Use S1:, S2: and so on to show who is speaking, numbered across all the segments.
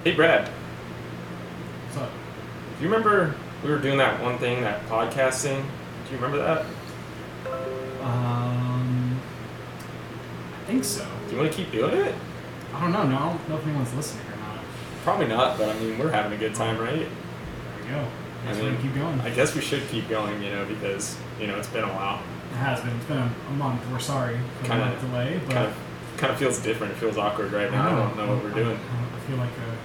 S1: Hey, Brad.
S2: What's up?
S1: Do you remember we were doing that one thing, that podcasting? Do you remember that?
S2: I think so.
S1: Do you want to keep doing it?
S2: I don't know. No, I don't know if anyone's listening or not.
S1: Probably not, but I mean, we're having a good time, right?
S2: There we go.
S1: I
S2: We're
S1: mean,
S2: gonna keep going.
S1: I guess we should keep going, because, it's been a while.
S2: It has been. It's been a month. We're sorry for the month delay, but
S1: Kind of feels different. It feels awkward right now. I don't know what we're doing.
S2: I feel like a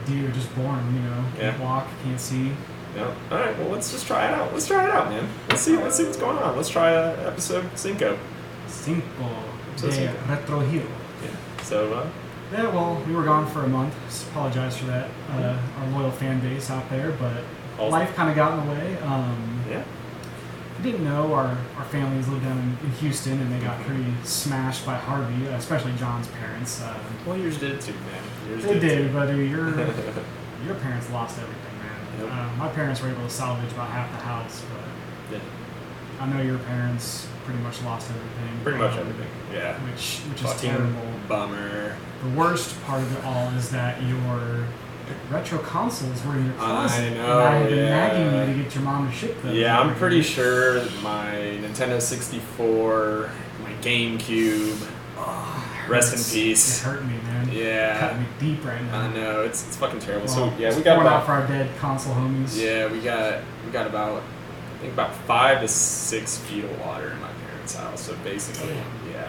S2: deer just born.
S1: Yeah.
S2: Can't walk, can't see.
S1: No. All right. Well, let's just try it out. Let's try it out, man. Let's see what's going on. Let's try episode 5.
S2: De Retro Hero.
S1: Yeah. So.
S2: Yeah, well, we were gone for a month. Just apologize for that, our loyal fan base out there, but life kind of got in the way.
S1: Yeah.
S2: I didn't know our families lived down in Houston, and they got pretty smashed by Harvey, especially John's parents.
S1: Well, yours did too, man.
S2: They did, but your parents lost everything, man.
S1: Yep.
S2: My parents were able to salvage about half the house, but
S1: Yeah.
S2: I know your parents pretty much lost everything.
S1: Pretty much everything. Yeah.
S2: Which is
S1: Fucking
S2: terrible.
S1: Bummer.
S2: The worst part of it all is that your retro consoles were in your closet.
S1: I know,
S2: and I have been nagging you to get your mom to ship them.
S1: Yeah, I'm pretty sure my Nintendo 64, my GameCube, rest in peace.
S2: It hurt me, man.
S1: Yeah.
S2: Cut me deep right now.
S1: I know, it's fucking terrible.
S2: Well,
S1: So yeah, we got
S2: pouring out
S1: about
S2: for our dead console homies.
S1: yeah, we got about I think about 5 to 6 feet of water in my parents' house. So basically,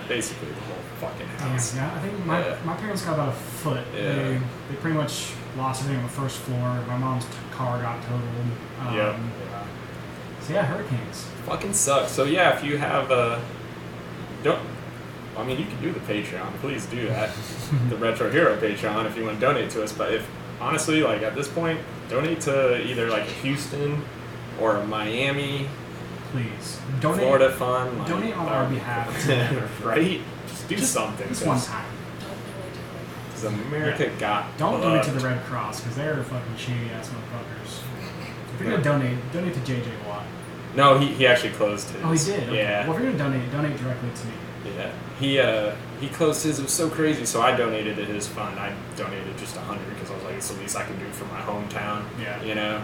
S1: basically the whole fucking house.
S2: Yeah, I think my parents got about a foot.
S1: Yeah.
S2: They pretty much lost everything on the first floor. My mom's car got totaled.
S1: Yep.
S2: So yeah, hurricanes.
S1: Fucking sucks. So yeah, if you have you can do the Patreon. Please do that. The Retro Hero Patreon if you want to donate to us. But if honestly, like at this point, donate to either like a Houston or a Miami,
S2: please. Donate,
S1: Florida fund. Like,
S2: donate on our behalf.
S1: Right? Just do something.
S2: Just one time.
S1: Because America got
S2: Don't
S1: fucked.
S2: donate to the Red Cross because they're fucking shady ass motherfuckers. If you're gonna donate to JJ Watt.
S1: No, he actually closed his.
S2: Oh, he did? Okay.
S1: Yeah.
S2: Well, if you're gonna donate directly to me.
S1: Yeah. He closed his. It was so crazy. So I donated to his fund. I donated just 100 because I was like, it's the least I can do for my hometown.
S2: Yeah.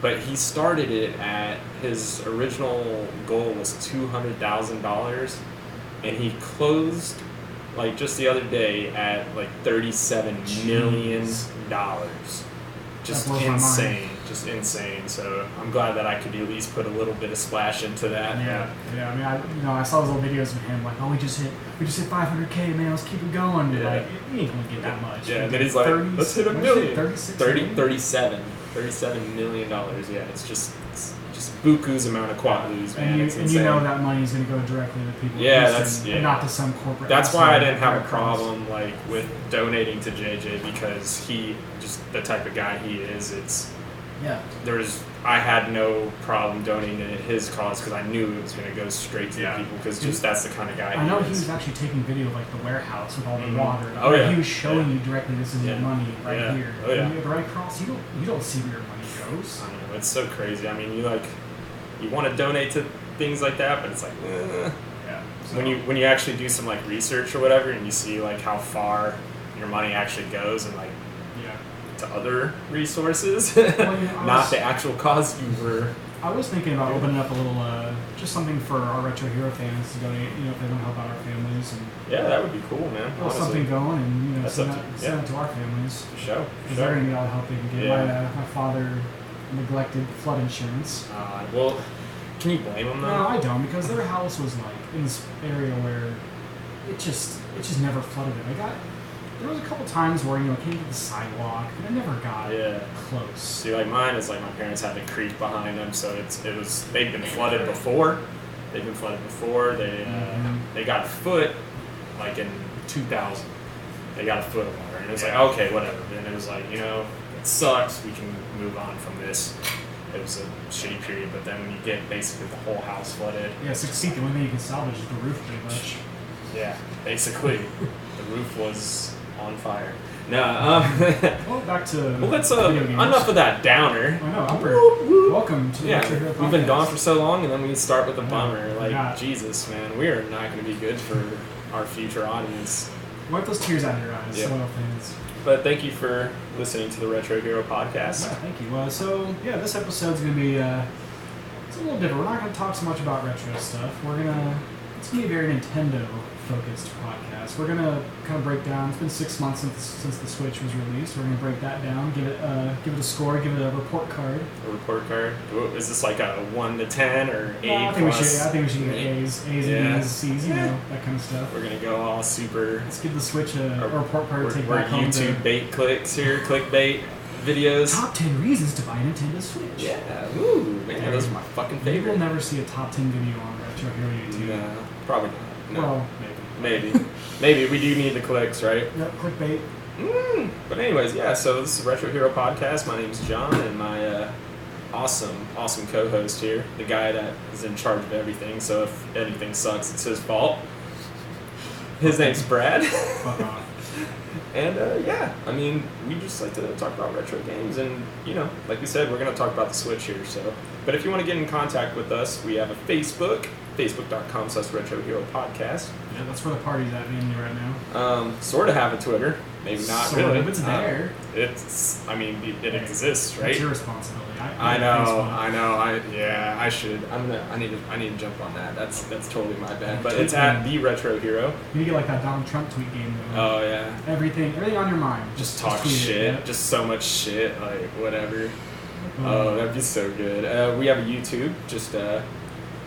S1: But he started it at his original goal was $200,000, and he closed like just the other day at like $37 million. Just insane. Just insane. So I'm glad that I could at least put a little bit of splash into that.
S2: Yeah. I mean, I saw those little videos of him like, oh, we just hit 500K, man. Let's keep it going.
S1: Yeah.
S2: Like, you ain't gonna get that much.
S1: Yeah. And then he's like, let's hit $1 million. 37 million dollars. Yeah. It's just buku's amount of quadloos, man.
S2: And you know that money's gonna go directly to people.
S1: Yeah,
S2: not to some corporate.
S1: That's why I didn't have a problem like with donating to JJ because he just the type of guy he is. I had no problem donating to his cause because I knew it was going to go straight to the people because just that's the kind of guy
S2: I know
S1: he
S2: he
S1: is.
S2: was actually taking video of like the warehouse with all the water.
S1: Oh yeah.
S2: He was showing you directly this is your money right here.
S1: Oh yeah.
S2: And the Red Cross, you don't see where your money goes.
S1: I know, it's so crazy. I mean, you want to donate to things like that, but it's like
S2: Yeah. So,
S1: when you actually do some like research or whatever and you see like how far your money actually goes and like to other resources, not the actual cause you were.
S2: I was thinking about opening up a little, just something for our Retro Hero fans to donate, if they don't help out our families. And
S1: yeah, that would be cool, man.
S2: Something going and,
S1: That's
S2: send it to our families.
S1: For sure.
S2: Because they're going to need all the help they can get.
S1: Yeah.
S2: My father neglected flood insurance.
S1: Well, can you blame them though?
S2: No, I don't, because their house was like in this area where it just never flooded it. There was a couple times where, it came to the sidewalk, and it never got close.
S1: See, like mine is like my parents had a creek behind them, so they've been flooded before. They got a foot, like in 2000. They got a foot of water, and it was like, okay, whatever. Then it was like, it sucks, we can move on from this. It was a shitty period, but then when you get basically the whole house flooded.
S2: Yeah, 6 feet, the only thing you can salvage is the roof pretty much.
S1: Yeah, basically. The roof was on fire. No,
S2: well, back to
S1: let's enough of that downer.
S2: I know, welcome to the Retro Hero Podcast.
S1: We've been gone for so long, and then we start with a bummer. Like, Jesus, man, we are not going to be good for our future audience.
S2: Wipe those tears out of your eyes,
S1: Yep.
S2: loyal fans.
S1: But thank you for listening to the Retro Hero podcast.
S2: Yeah, thank you. This episode's going to be it's a little different. We're not going to talk so much about retro stuff. It's going to be a very Nintendo-focused podcast. We're going to kind of break down. It's been 6 months since the Switch was released. We're going to break that down, give it a score, give it a report card.
S1: A report card? Is this like a 1 to 10 or 8
S2: I think we should get A's and B's, C's, that kind of stuff.
S1: We're going to go all super...
S2: Let's give the Switch a report card to take back home.
S1: YouTube bait clicks here, clickbait videos.
S2: Top 10 reasons to buy a Nintendo Switch.
S1: Yeah, ooh, man, those are my fucking favorite.
S2: Maybe we'll never see a top 10 video on Retro Hero YouTube.
S1: No, probably not. No.
S2: Well,
S1: Maybe. We do need the clicks, right?
S2: Yep, clickbait.
S1: But anyways, yeah, so this is Retro Hero Podcast. My name's John, and my awesome co-host here, the guy that is in charge of everything, so if anything sucks, it's his fault. His name's Brad.
S2: Fuck off.
S1: And we just like to talk about retro games, and like we said, we're going to talk about the Switch here. So, but if you want to get in contact with us, we have a Facebook, facebook.com/Retro Hero Podcast.
S2: Yeah, that's where the party's at mainly right now.
S1: Sort of have a Twitter, maybe not
S2: sort
S1: really.
S2: Of, it's there.
S1: It exists, right?
S2: It's your responsibility.
S1: I know. I should. I need to jump on that. That's totally my bad. But it's at the Retro Hero.
S2: You need to get like that Donald Trump tweet game though.
S1: Oh yeah.
S2: Everything on your mind.
S1: Just talk shit. Yeah. Just so much shit. Like whatever. Oh, that'd be so good. We have a YouTube. Just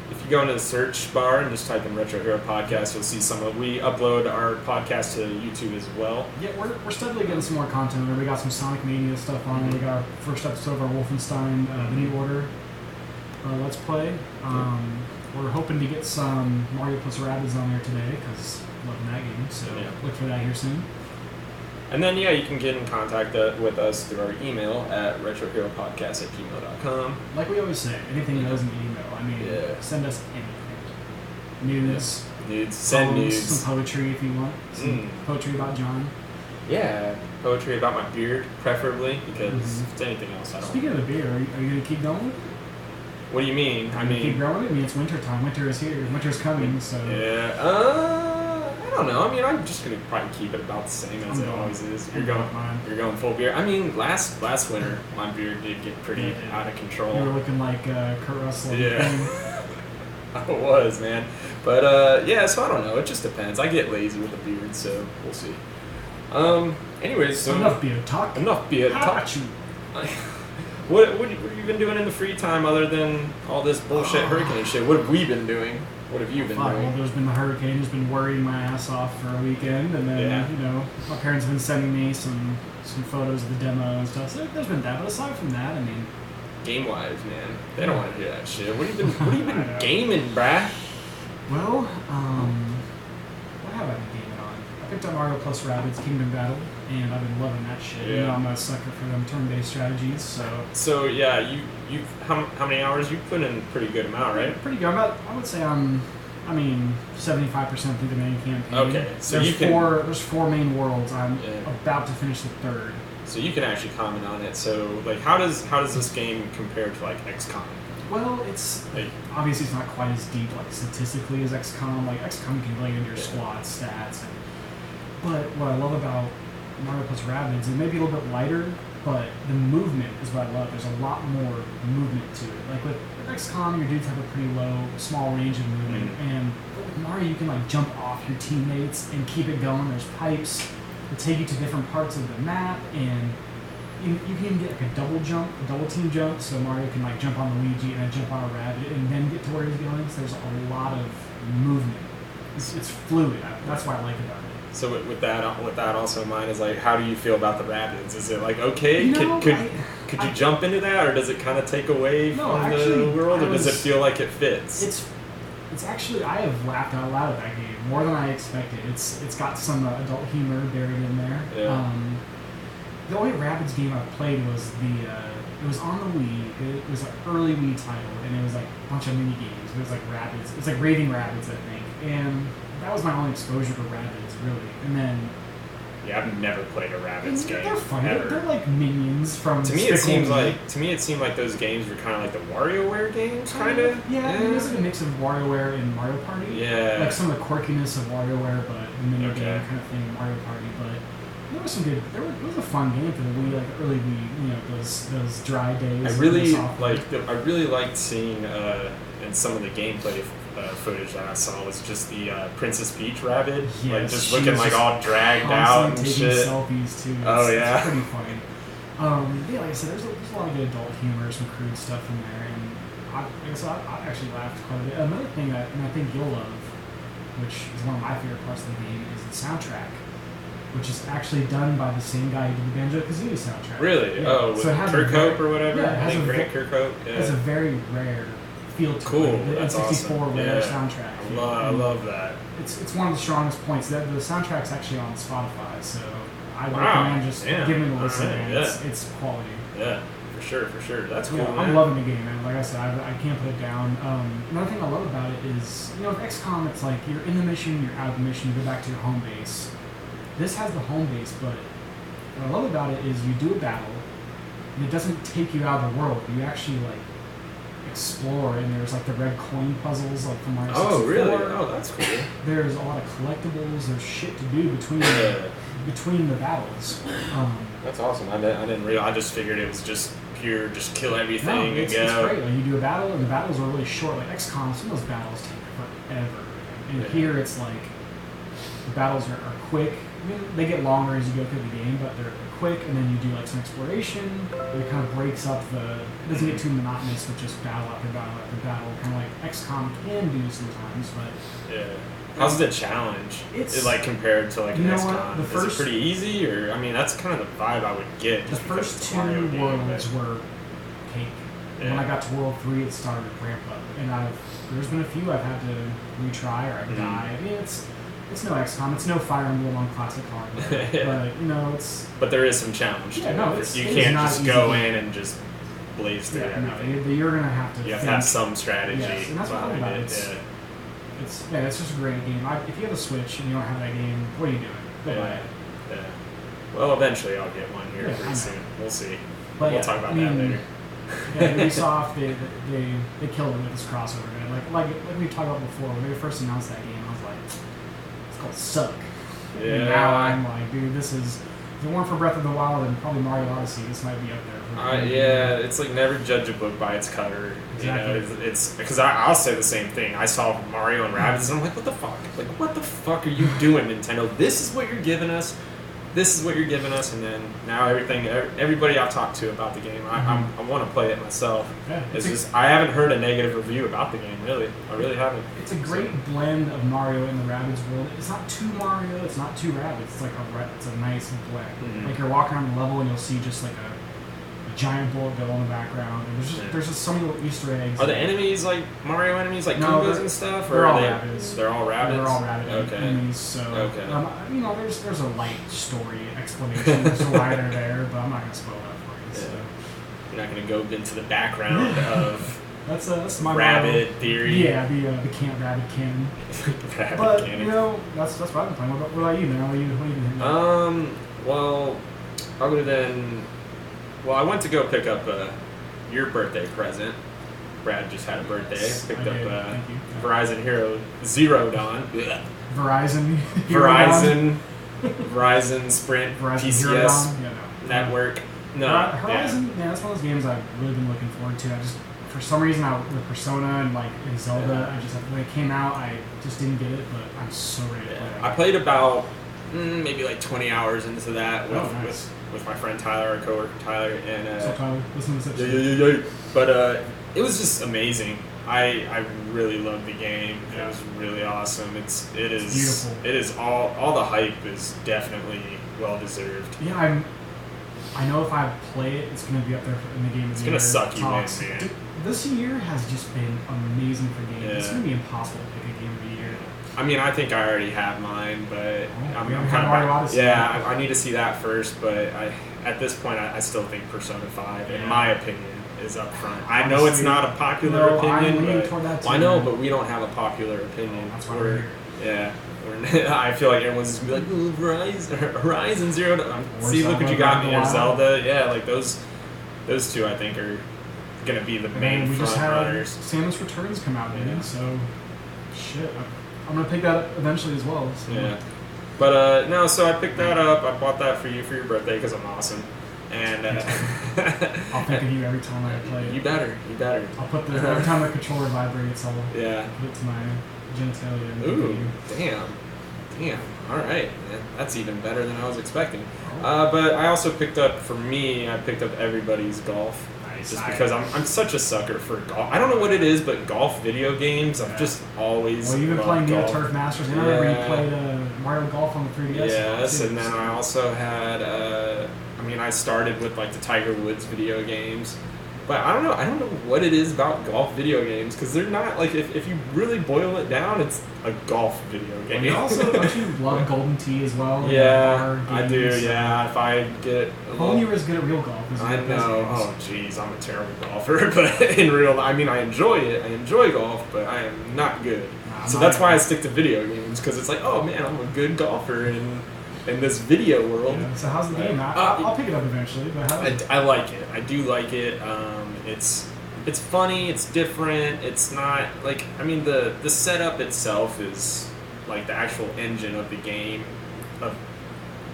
S1: if you go into the search bar and just type in Retro Hero Podcast, you'll see we upload our podcast to YouTube as well.
S2: Yeah, we're steadily getting some more content there. We got some Sonic Mania stuff on it. We got our first episode of our Wolfenstein The New Order Let's Play. We're hoping to get some Mario plus Rabbids on there today because I'm loving that game. So look for that here soon.
S1: And then, you can get in contact with us through our email at retroheropodcast@gmail.com.
S2: Like we always say, anything goes in the email. Send us anything. Nudes.
S1: Send
S2: poems,
S1: nudes.
S2: Some poetry if you want. Some poetry about John.
S1: Yeah, poetry about my beard, preferably, because if it's anything else, I don't...
S2: Speaking of the beard, are you going to keep going with it?
S1: What do you mean?
S2: Keep growing it? It's winter time. Winter is here. Winter's coming, so...
S1: Yeah, I don't know. I'm just gonna probably keep it about the same as it always is. You're going full beard. Last winter, my beard did get pretty out of control.
S2: You were looking like Kurt Russell.
S1: Yeah, I was, man. But so I don't know. It just depends. I get lazy with the beard, so we'll see. Anyways, so
S2: enough beard talk. How about you?
S1: What have you been doing in the free time other than all this bullshit hurricane shit? What have we been doing? What have you been doing?
S2: Well, there's been the hurricane. Has been worrying my ass off for a weekend, and then my parents have been sending me some photos of the demo and stuff. So there's been that. But aside from that,
S1: game wise, man, they don't want to hear that shit. What have you been gaming, brah?
S2: Well, what have I been gaming on? I picked up Mario plus Rabbids Kingdom Battle, and I've been loving that shit.
S1: Yeah.
S2: I'm a sucker for them turn-based strategies.
S1: So yeah, you how many hours you put in? A pretty good amount, right?
S2: Pretty good. I would say I'm 75% through the main campaign.
S1: Okay, so
S2: there's four main worlds. I'm about to finish the third.
S1: So you can actually comment on it. So like, how does this game compare to like XCOM?
S2: Well, it's obviously it's not quite as deep like statistically as XCOM. Like XCOM can relate into your squad stats, but what I love about Mario plus Rabbids, it may be a little bit lighter, but the movement is what I love. There's a lot more movement to it. Like with XCOM, your dudes have a pretty small range of movement, and with Mario, you can like jump off your teammates and keep it going. There's pipes that take you to different parts of the map, and you can get like a double team jump, so Mario can like jump on Luigi and then jump on a rabbit and then get to where he's going. So there's a lot of movement. It's fluid. That's what I like about it.
S1: So with that also in mind is like, how do you feel about the Rabbids? Is it like okay? Could you jump into that, or does it kind of take away from the world, or does it feel like it fits?
S2: It's actually, I have laughed out loud at that game more than I expected. It's got some adult humor buried in there.
S1: Yeah.
S2: The only Rabbids game I played was it was on the Wii. It was an early Wii title, and it was like a bunch of mini games. It was like Rabbids. It was like Raving Rabbids, I think, and that was my only exposure to Rabbids, really. And then
S1: Yeah, I've never played a Rabbids game.
S2: They're fun.
S1: Ever.
S2: They're like minions from.
S1: To me, it seems like those games were kind of like the WarioWare games, kind of.
S2: Yeah, I mean, it's like a mix of WarioWare and Mario Party.
S1: Yeah.
S2: Like some of the quirkiness of WarioWare, but the mini game kind of thing in Mario Party. But there was some good. It was a fun game for the Wii, like early Wii. You know, those dry days.
S1: I really liked seeing in some of the gameplay footage that I saw was just the Princess Peach Rabbid,
S2: yes,
S1: like just looking like all dragged out and
S2: taking
S1: shit.
S2: Selfies too.
S1: It's
S2: pretty funny. Yeah, like I said, there's a lot of good adult humor, some crude stuff in there, and I actually laughed quite a bit. Another thing that I think you'll love, which is one of my favorite parts of the game, is the soundtrack, which is actually done by the same guy who did the Banjo-Kazooie soundtrack.
S1: Really?
S2: Yeah.
S1: Oh, with Kirkhope or whatever?
S2: Yeah,
S1: I think Grant Kirkhope. Yeah.
S2: It has a very rare feel to
S1: cool.
S2: it.
S1: That's
S2: N64
S1: awesome.
S2: rare soundtrack.
S1: I love that.
S2: It's one of the strongest points. The soundtrack's actually on Spotify, so I recommend just giving it a listen.
S1: Right,
S2: it's quality.
S1: Yeah, for sure. That's cool.
S2: I'm loving the game, man. Like I said, I can't put it down. Another thing I love about it is, with XCOM, it's like you're in the mission, you're out of the mission, you go back to your home base. This has the home base, but what I love about it is you do a battle, and it doesn't take you out of the world. You actually explore, and there's the red coin puzzles from Mario 64.
S1: Oh, really? Oh, that's cool.
S2: There's a lot of collectibles. There's shit to do between the battles.
S1: That's awesome. I didn't realize. I just figured it was just pure, just kill everything and go.
S2: It's great. You do a battle, and the battles are really short. Like XCOM, some of those battles take forever. And here it's the battles are quick. I mean, they get longer as you go through the game, but they're quick, and then you do some exploration. It kind of breaks up it doesn't get too monotonous with just battle after battle after battle, kind of like XCOM can do sometimes. But
S1: yeah, how's the challenge? It's compared to an XCOM. Is it pretty easy, or I mean, that's kind of the vibe I would get.
S2: The first two worlds were cake. Yeah. When I got to World 3, it started to ramp up, and there's been a few I've had to retry or I die. I mean, it's no XCOM. It's no Fire Emblem on classic hardware. But it's.
S1: But there is some challenge.
S2: Yeah, no, it's.
S1: You can't just go in and just blaze through everything.
S2: No, you're gonna have to.
S1: You have to have some strategy.
S2: Yes, and that's what I'm about. It's just a great game. If you have a Switch and you don't have that game, what are you doing? Go buy it.
S1: Yeah. Well, eventually I'll get one here pretty soon. We'll see.
S2: But
S1: we'll talk about that later.
S2: Yeah, Ubisoft, they killed it with this crossover. And like we talked about before, when they first announced that game, I was like, it's called Suck.
S1: Yeah.
S2: And now I'm like, dude, this is. If it weren't for Breath of the Wild and probably Mario Odyssey, this might be up there.
S1: Yeah, it's never judge a book by its cover.
S2: Exactly.
S1: It's because I'll say the same thing. I saw Mario and Rabbids, and I'm like, what the fuck? What the fuck are you doing, Nintendo? This is what you're giving us. This is what you're giving us, and then now everybody I've talked to about the game, I want to play it myself.
S2: Yeah,
S1: I haven't heard a negative review about the game, really. I really haven't.
S2: It's a great blend of Mario and the Rabbids world. It's not too Mario, it's not too Rabbids. It's a nice blend.
S1: Mm-hmm.
S2: You're walking around the level and you'll see just a giant bullet bill in the background. And there's just so many little Easter eggs.
S1: Are the enemies like Mario enemies, like Goombas and stuff?
S2: They're all Rabbids.
S1: They're all Rabbids?
S2: They're all Rabbid enemies. So, there's a light story explanation as to why they're there, but I'm not going to spoil that for you. So.
S1: You're not going to go into the background of
S2: that's my
S1: Rabbid theory.
S2: Yeah, the Camp Rabbid canon.
S1: Rabbid canon.
S2: That's what I've been playing. What about you, man? What are you doing?
S1: Well, other than... Well, I went to go pick up your birthday present. Brad just had a birthday. Picked up Verizon Hero Zero Dawn.
S2: Verizon,
S1: Sprint,
S2: Verizon
S1: PCS network. No,
S2: Horizon. Yeah, that's one of those games I've really been looking forward to. For some reason, with Persona and Zelda, when it came out, I just didn't get it, but I'm so ready to play it.
S1: I played about maybe 20 hours into that with my friend Tyler, our coworker Tyler, and
S2: so Tyler, listen to this.
S1: But it was just amazing. I really loved the game. It was really awesome. It is
S2: beautiful.
S1: It is all the hype is definitely well deserved.
S2: Yeah, I know if I play it, it's going to be up there in the game.
S1: It's going to suck you in, man.
S2: This year has just been amazing for games.
S1: Yeah.
S2: It's going to be impossible to pick a game of the year.
S1: I mean, I think I already have mine, but I'm
S2: kind of Mario Odyssey.
S1: Yeah, I need to see that first. But at this point, I still think Persona 5, in my opinion, is up front. I know it's not a popular opinion, but I know, but we don't have a popular opinion.
S2: That's why we're here.
S1: Yeah, I feel like everyone's just gonna be like, ooh, Horizon Zero Dawn.
S2: Or
S1: See, look what you got me, or
S2: Zelda.
S1: Zelda. Yeah, like those two I think are gonna be the main
S2: And we just
S1: front
S2: had
S1: runners.
S2: Samus Returns come out,
S1: Yeah.
S2: so shit. I'm gonna pick that up eventually as well. So.
S1: Yeah. But no, so I picked that up. I bought that for you for your birthday because I'm awesome. And
S2: I'll think of you every time I play it.
S1: You better.
S2: I'll put every time the controller vibrates, I'll
S1: Yeah.
S2: put it to my genitalia. And
S1: Ooh, damn. All right, man. That's even better than I was expecting. But I also picked up, for me, I picked up Everybody's Golf.
S2: Nice.
S1: Just because I'm such a sucker for golf. I don't know what it is, but golf video games, I've just always
S2: Well, you've been
S1: loved
S2: playing Neo
S1: golf.
S2: Turf Masters, and I remember you played Mario Golf on the 3DS.
S1: Yes,
S2: too,
S1: and then
S2: so.
S1: I also had, I started with like the Tiger Woods video games. But I don't know what it is about golf video games, because they're not, like, if you really boil it down, it's a golf video game.
S2: Well, you also, don't you love Golden Tee as well?
S1: Yeah, I do, yeah. If I get...
S2: If only you were as good at real golf as
S1: I
S2: you at
S1: know.
S2: those games.
S1: Oh, jeez, I'm a terrible golfer. But in real, I enjoy it. I enjoy golf, but I am not good. So that's why I stick to video games, because it's like, oh, man, I'm a good golfer in this video world.
S2: Yeah, so how's the game? I'll pick it up eventually, but how
S1: I like it. I do like it. It's funny. It's different. It's not like, the setup itself is like the actual engine of the game, of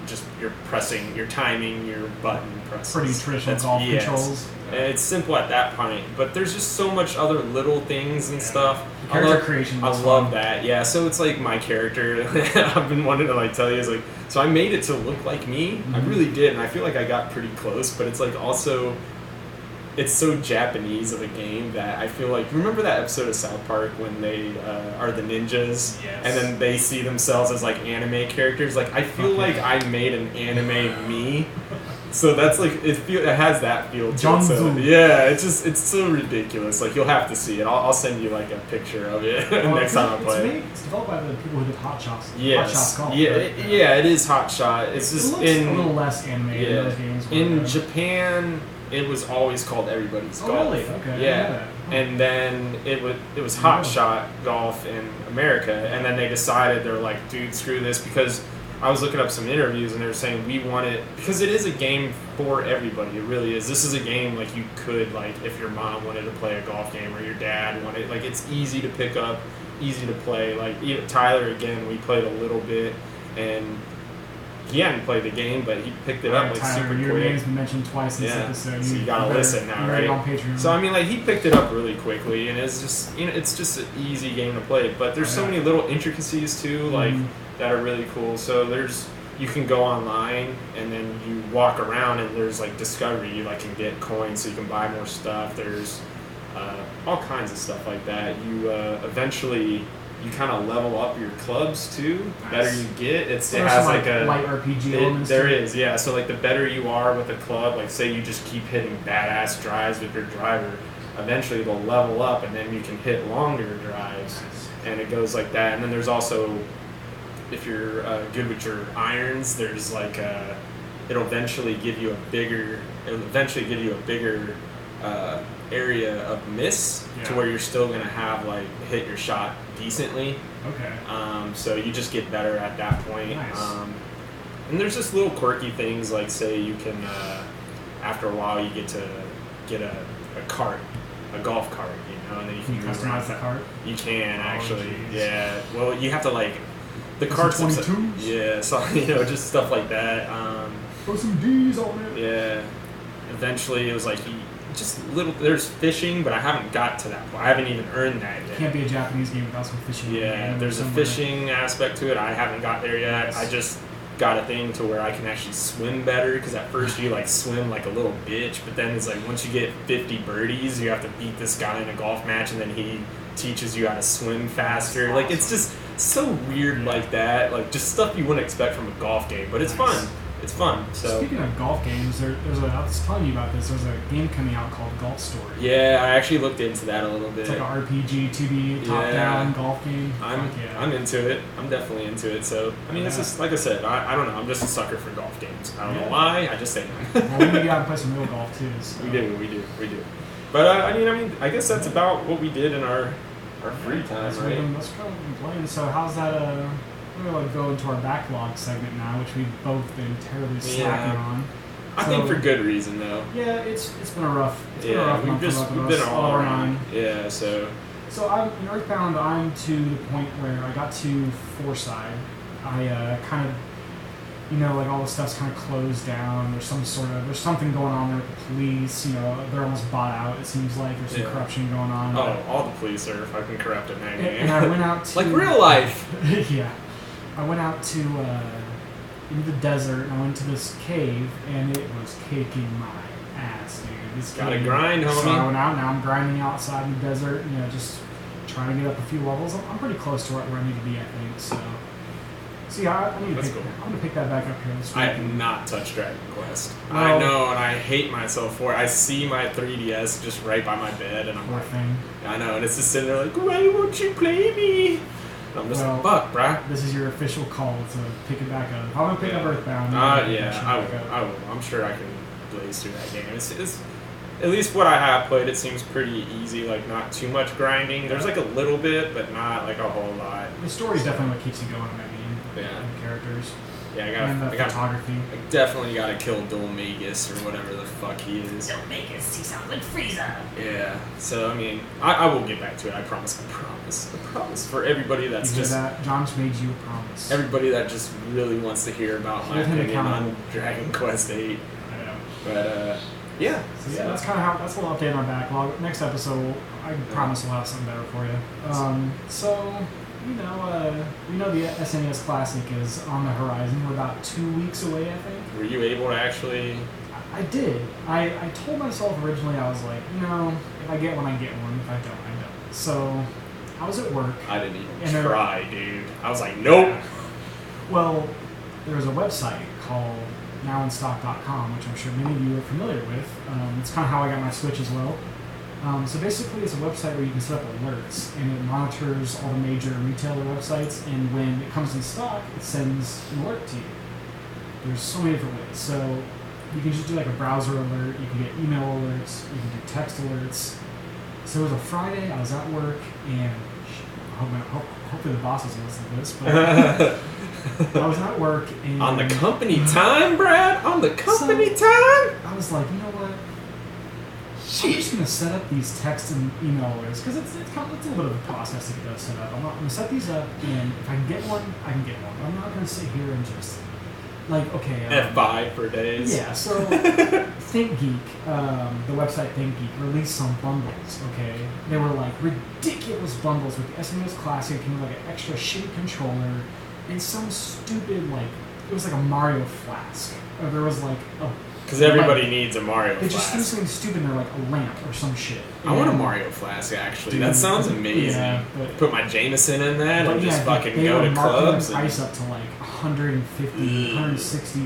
S1: just your pressing, your timing, your button presses.
S2: pretty traditional golf controls.
S1: And it's simple at that point, but there's just so much other little things and stuff.
S2: The character creation
S1: I
S2: was
S1: love
S2: fun.
S1: that. Yeah, so it's like my character. I've been wanting to tell you is like, so I made it to look like me.
S2: Mm-hmm.
S1: I really did, and I feel like I got pretty close. But it's like also, it's so Japanese of a game that I feel like, remember that episode of South Park when they are the ninjas,
S2: Yes.
S1: and then they see themselves as like anime characters? Like I feel like I made an anime me. So that's like it has that feel to it. So, yeah, it's so ridiculous. Like you'll have to see it. I'll send you like a picture of it next time I play.
S2: It's developed by the people who did Hot Shots.
S1: Yes.
S2: Hot Shots Golf.
S1: Yeah,
S2: right?
S1: it is Hot Shot. It's
S2: It
S1: just
S2: looks
S1: in
S2: a little less animated in those games.
S1: in Japan. It was always called Everybody's
S2: Oh,
S1: Golf.
S2: really? Okay, I
S1: Yeah,
S2: know that. Huh.
S1: and then it was Hot Shot Golf in America, and then they decided they're like, dude, screw this, because I was looking up some interviews and they were saying we want it because it is a game for everybody. It really is. This is a game like you could if your mom wanted to play a golf game or your dad wanted, it's easy to pick up, easy to play. Like even Tyler, again, we played a little bit and he hadn't played the game, but he picked it up
S2: Tyler,
S1: super
S2: your
S1: quick.
S2: name's been mentioned twice this episode.
S1: So you gotta listen now,
S2: right?
S1: right?
S2: On Patreon.
S1: So he picked it up really quickly, and it's just it's just an easy game to play. But there's so many little intricacies too, that are really cool. So you can go online and then you walk around and there's discovery. You can get coins so you can buy more stuff. There's all kinds of stuff like that. You eventually. You kind of level up your clubs too.
S2: Nice.
S1: Better you get, it
S2: so
S1: has
S2: some,
S1: a
S2: light RPG elements.
S1: there is, yeah. So the better you are with a club, say you just keep hitting badass drives with your driver, eventually it'll level up, and then you can hit longer drives, and it goes like that. And then there's also, if you're good with your irons, there's it'll eventually give you a bigger area of miss to where you're still gonna have hit your shot decently.
S2: Okay.
S1: So you just get better at that point.
S2: Nice.
S1: And there's just little quirky things say you can after a while you get to get a cart, a golf cart, and then you can move around
S2: customize the cart.
S1: You can actually,
S2: geez.
S1: yeah. Well, you have to the carts.
S2: 22s?
S1: Yeah, so just stuff like that.
S2: Throw some D's on it.
S1: Yeah. Eventually, it was just little. There's fishing, but I haven't got to that point. I haven't even earned that yet.
S2: Can't be a Japanese game without some fishing.
S1: Yeah, there's a fishing aspect to it. I haven't got there yet.
S2: Nice.
S1: I just got a thing to where I can actually swim better, because at first you swim like a little bitch, but then it's once you get 50 birdies, you have to beat this guy in a golf match, and then he teaches you how to swim faster.
S2: Awesome.
S1: It's just so weird like that. Just stuff you wouldn't expect from a golf game, but it's fun. It's fun. So
S2: speaking of golf games, I was telling you about this. There's a game coming out called Golf Story.
S1: yeah, I actually looked into that a little bit.
S2: It's like an RPG, 2D, top-down golf game.
S1: I'm into it. I'm definitely into it. So it's just like I said. I don't know. I'm just a sucker for golf games. I don't know why. I just say that.
S2: Well, we need to get out and play some real golf too. So.
S1: We do. But I guess that's about what we did in our free time,
S2: That's
S1: right?
S2: That's kind of been playing. So how's that? we're going to go into our backlog segment now, which we've both been terribly slacking on.
S1: I think for good reason, though.
S2: Yeah, it's been a rough month
S1: we've been all around. Yeah, so
S2: I'm in Earthbound. I'm to the point where I got to Forside. I kind of, like all the stuff's kind of closed down. There's something going on there with the police. They're almost bought out. It seems like there's some corruption going on.
S1: Oh, all the police are fucking corrupt and hanging.
S2: And I went out to
S1: like real life.
S2: Yeah, I went out to into the desert. And I went to this cave, and it was kicking my ass, dude. This
S1: Gotta grind, homie.
S2: So I went out. Now I'm grinding outside in the desert. Just trying to get up a few levels. I'm pretty close to where I need to be, I think. So yeah, I'm gonna pick that back up here this week.
S1: I have not touched Dragon Quest.
S2: Well,
S1: I know, and I hate myself for it. I see my 3DS just right by my bed, and I'm like, I know, and it's just sitting there like, why won't you play me? And I'm just like, fuck, bruh.
S2: This is your official call to pick it back up. I'm gonna pick up Earthbound.
S1: I will. I'm sure I can blaze through that game. It's at least what I have played, it seems pretty easy, like not too much grinding. There's like a little bit, but not like a whole lot.
S2: The story's definitely what keeps you going,
S1: Yeah.
S2: And the characters.
S1: Yeah,
S2: I got photography.
S1: I definitely gotta kill Dolmagus or whatever the fuck he is.
S3: Dolmagus, he sounds like Frieza.
S1: Yeah. So I mean, I will get back to it. I promise. I promise. For everybody that's
S2: John's made you a promise.
S1: Everybody that just really wants to hear about my opinion on Dragon Quest 8.
S2: I know.
S1: But yeah.
S2: So that's kind of that's a little update on my backlog. Next episode, I promise we'll have something better for you. So. We know the SNES Classic is on the horizon. We're about 2 weeks away, I think.
S1: Were you able to actually?
S2: I did. I told myself originally, I was like, if I get one, I get one. If I don't, I don't. So I was at work.
S1: I didn't even try, dude. I was like, nope.
S2: Yeah. Well, there was a website called nowinstock.com, which I'm sure many of you are familiar with. It's kind of how I got my Switch as well. So basically, it's a website where you can set up alerts, and it monitors all the major retailer websites, and when it comes in stock, it sends an alert to you. There's so many different ways. So you can just do like a browser alert, you can get email alerts, you can do text alerts. So it was a Friday, I was at work, and hopefully the boss doesn't listen to this, but I was at work, and...
S1: On the company time, Brad? On the company time?
S2: I was like, you know what? I'm just going to set up these text and email alerts, because it's a little bit of a process to get those set up. I'm going to set these up, and if I can get one, I can get one. I'm not going to sit here and just,
S1: F5 for days.
S2: Yeah, so ThinkGeek, the website ThinkGeek, released some bundles, okay? They were, ridiculous bundles with the SNES Classic, and, an extra shitty controller, and some stupid, it was like a Mario flask. Or there was, a...
S1: Because everybody needs a Mario
S2: They
S1: flask.
S2: just do something stupid and they're like a lamp or some shit.
S1: I want a Mario flask, actually. That sounds amazing. Yeah, Put my Jameson in that and just fucking go to clubs.
S2: They were marking the price up to 150, 160,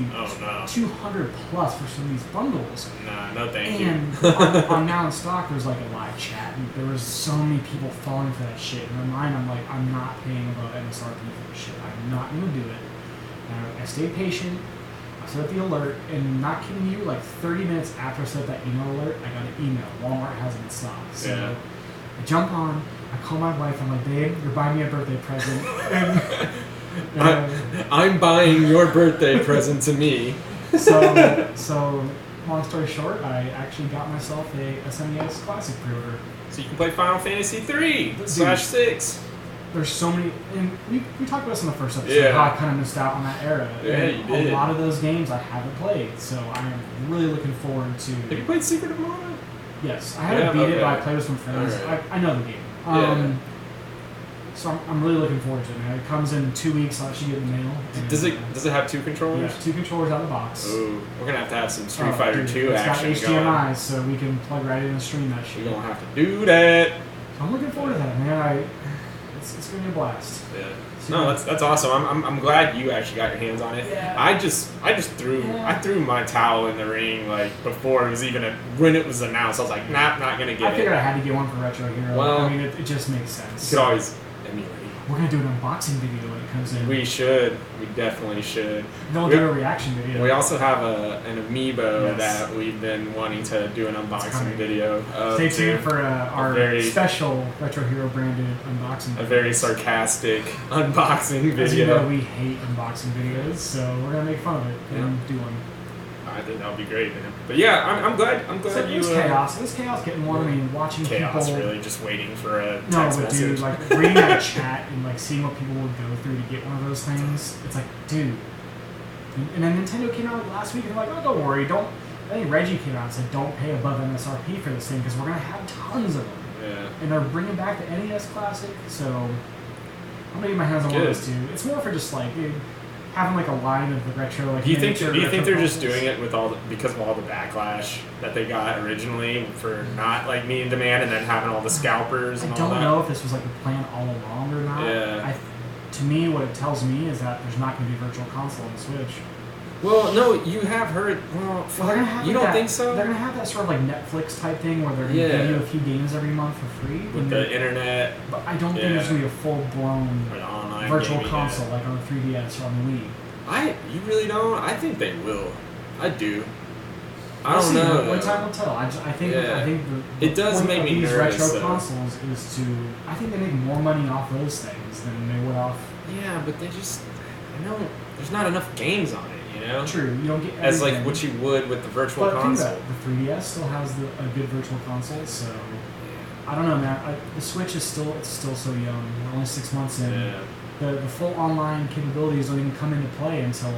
S2: 200 plus for some of these bundles.
S1: Nah, no thank you.
S2: And on Now in Stock, there's a live chat, and there was so many people falling for that shit. In my mind, I'm like, I'm not paying above MSRP for this shit. I'm not going to do it. And I stayed patient. Set up the alert, and not kidding you, 30 minutes after I set up that email alert, I got an email. Walmart has it in stock. So I jump on, I call my wife, I'm like, babe, you're buying me a birthday present.
S1: I'm buying your birthday present to me.
S2: So, long story short, I actually got myself a SNES Classic pre-order.
S1: So you can play Final Fantasy 3/6.
S2: There's so many, and we talked about this in the first episode, how I kind of missed out on that era.
S1: Yeah,
S2: and
S1: you did.
S2: A lot of those games I haven't played, so I'm really looking forward to...
S1: Have you played Secret of Mana?
S2: Yes, I haven't beat it, but I played with some friends. Right. I know the game. So I'm really looking forward to it, man. It comes in 2 weeks, I'll actually get in the mail.
S1: Does it have 2 controllers?
S2: Yeah, 2 controllers out of the box.
S1: Ooh, we're going to have some Street Fighter 2 action
S2: It's got HDMI, so we can plug right in and stream that shit.
S1: We don't have to do that.
S2: So I'm looking forward to that, man. It's gonna be a blast.
S1: Yeah. No, that's awesome. I'm glad you actually got your hands on it.
S2: Yeah.
S1: I just threw my towel in the ring before it was even when it was announced. I was like, nah, not gonna get it.
S2: I figured I had to get one for Retro Hero.
S1: Well,
S2: I mean, it just makes sense.
S1: You could always emulate.
S2: We're gonna do an unboxing video when it comes in.
S1: We should. We definitely should.
S2: Then we'll do a reaction video.
S1: We also have an amiibo
S2: Yes.
S1: that we've been wanting to do an unboxing video of.
S2: Stay tuned for our
S1: very,
S2: special Retro Hero branded unboxing video.
S1: A very sarcastic unboxing video.
S2: As you know, we hate unboxing videos, so we're gonna make fun of it and do one.
S1: I think that would be great, man. But yeah, I'm glad.
S2: So
S1: you.
S2: It was chaos. It was chaos getting more. I mean, watching
S1: chaos,
S2: people.
S1: really, just waiting for a
S2: No,
S1: text
S2: but
S1: message.
S2: dude, like reading that chat and like seeing what people would go through to get one of those things. It's like, dude. And then Nintendo came out last week and they're like, oh, don't worry, don't. I think Reggie came out and said, don't pay above MSRP for this thing because we're gonna have tons of them.
S1: Yeah.
S2: And they're bringing back the NES Classic, so I'm gonna get my hands on one of those too. It's more for just like having like a line of the retro. Like,
S1: do you think they're just
S2: consoles.
S1: doing it with because of all the backlash that they got originally for not like meeting demand and then having all the scalpers and all that?
S2: I don't know if this was like the plan all along or not.
S1: Yeah.
S2: To me, what it tells me is that there's not going to be a virtual console on the Switch.
S1: Well, no, you have heard. Well,
S2: they're gonna have
S1: you
S2: like
S1: don't think so?
S2: They're going to have that sort of like Netflix type thing where they're going to give you a few games every month for free.
S1: With the internet.
S2: But I don't think there's going to be a full-blown virtual console like on the 3DS or on the Wii.
S1: You really don't? I think they will. I do. I
S2: We'll
S1: don't
S2: see,
S1: know.
S2: One time will tell. I think
S1: it does
S2: point
S1: make
S2: of
S1: me
S2: these
S1: nervous,
S2: retro
S1: though.
S2: consoles is to. I think they make more money off those things than they would off.
S1: Yeah, but they just. There's not enough games on it, you know?
S2: True, you don't get
S1: as
S2: everything.
S1: like what you would with the virtual
S2: But
S1: console.
S2: the 3DS still has a good virtual console, so I don't know, man. The Switch is still so young. We're only 6 months in.
S1: Yeah.
S2: The full online capabilities don't even come into play until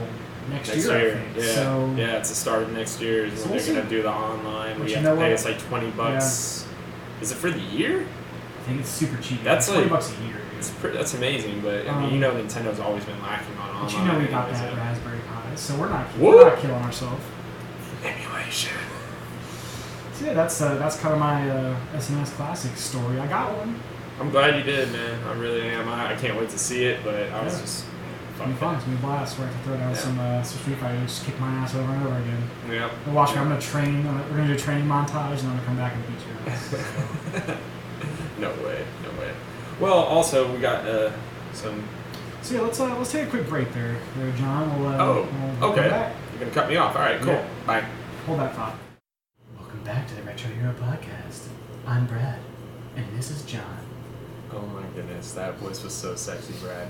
S2: next year. I think.
S1: Yeah.
S2: So,
S1: yeah, it's the start of next year is when they're gonna do the online.
S2: But
S1: We
S2: you
S1: have
S2: know
S1: to pay
S2: what?
S1: us like $20. Is it for the year?
S2: I think it's super cheap.
S1: That's
S2: $20
S1: like
S2: a year.
S1: that's amazing, but I mean, Nintendo's always been lacking on online.
S2: But you know we got
S1: anyways,
S2: that
S1: yeah.
S2: Raspberry Pi, so we're not killing ourselves.
S1: Emulation.
S2: So yeah, that's kind of my SNES Classic story. I got one.
S1: I'm glad you did, man. I really am. I can't wait to see it, but I was just.
S2: It's gonna be fun. It's gonna be a blast. We're gonna have to throw down some Street Fighter, just kick my ass over and over again.
S1: Yep.
S2: And watch me. I'm gonna train. We're gonna do a training montage, and I'm gonna come back and beat your ass.
S1: No way. Well, also we got some.
S2: So yeah, let's take a quick break there, John. We'll
S1: Okay.
S2: come back.
S1: You're gonna cut me off. All right. Cool.
S2: Yeah.
S1: Bye.
S2: Hold that thought. Welcome back to the Retro Hero Podcast. I'm Brad, and this is John.
S1: Oh my goodness, that voice was so sexy, Brad.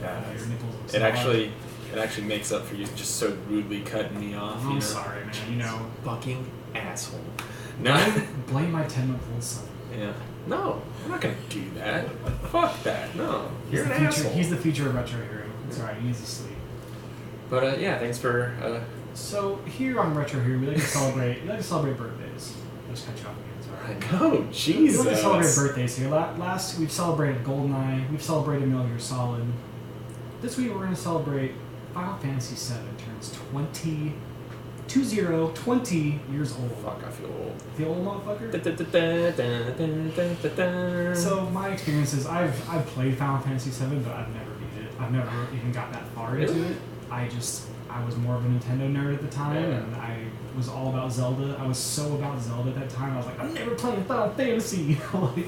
S1: Yeah.
S2: Your nipples look so
S1: It actually makes up for you just so rudely cutting me off.
S2: I'm sorry, man. You know,
S1: Fucking asshole. No.
S2: blame my 10-month-old son.
S1: Yeah. No, I'm not gonna do that. Fuck that. No. You're an asshole.
S2: He's the future of Retro Hero. It's alright. He's asleep.
S1: But yeah, thanks for.
S2: So here on Retro Hero, we like to celebrate. Birthdays. I'll just cut you off again. Sorry.
S1: I know, Jesus.
S2: We like to celebrate birthdays here. Last we've celebrated GoldenEye. We've celebrated Metal Gear Solid. This week we're going to celebrate Final Fantasy VII. Turns 20 years old.
S1: Fuck, I feel old.
S2: The old motherfucker. So my experience is I've played Final Fantasy VII, but I've never beat it. I've never even got that far into it. I was more of a Nintendo nerd at the time, and I was all about Zelda. I was so about Zelda at that time. I was like, I'm never playing Final Fantasy.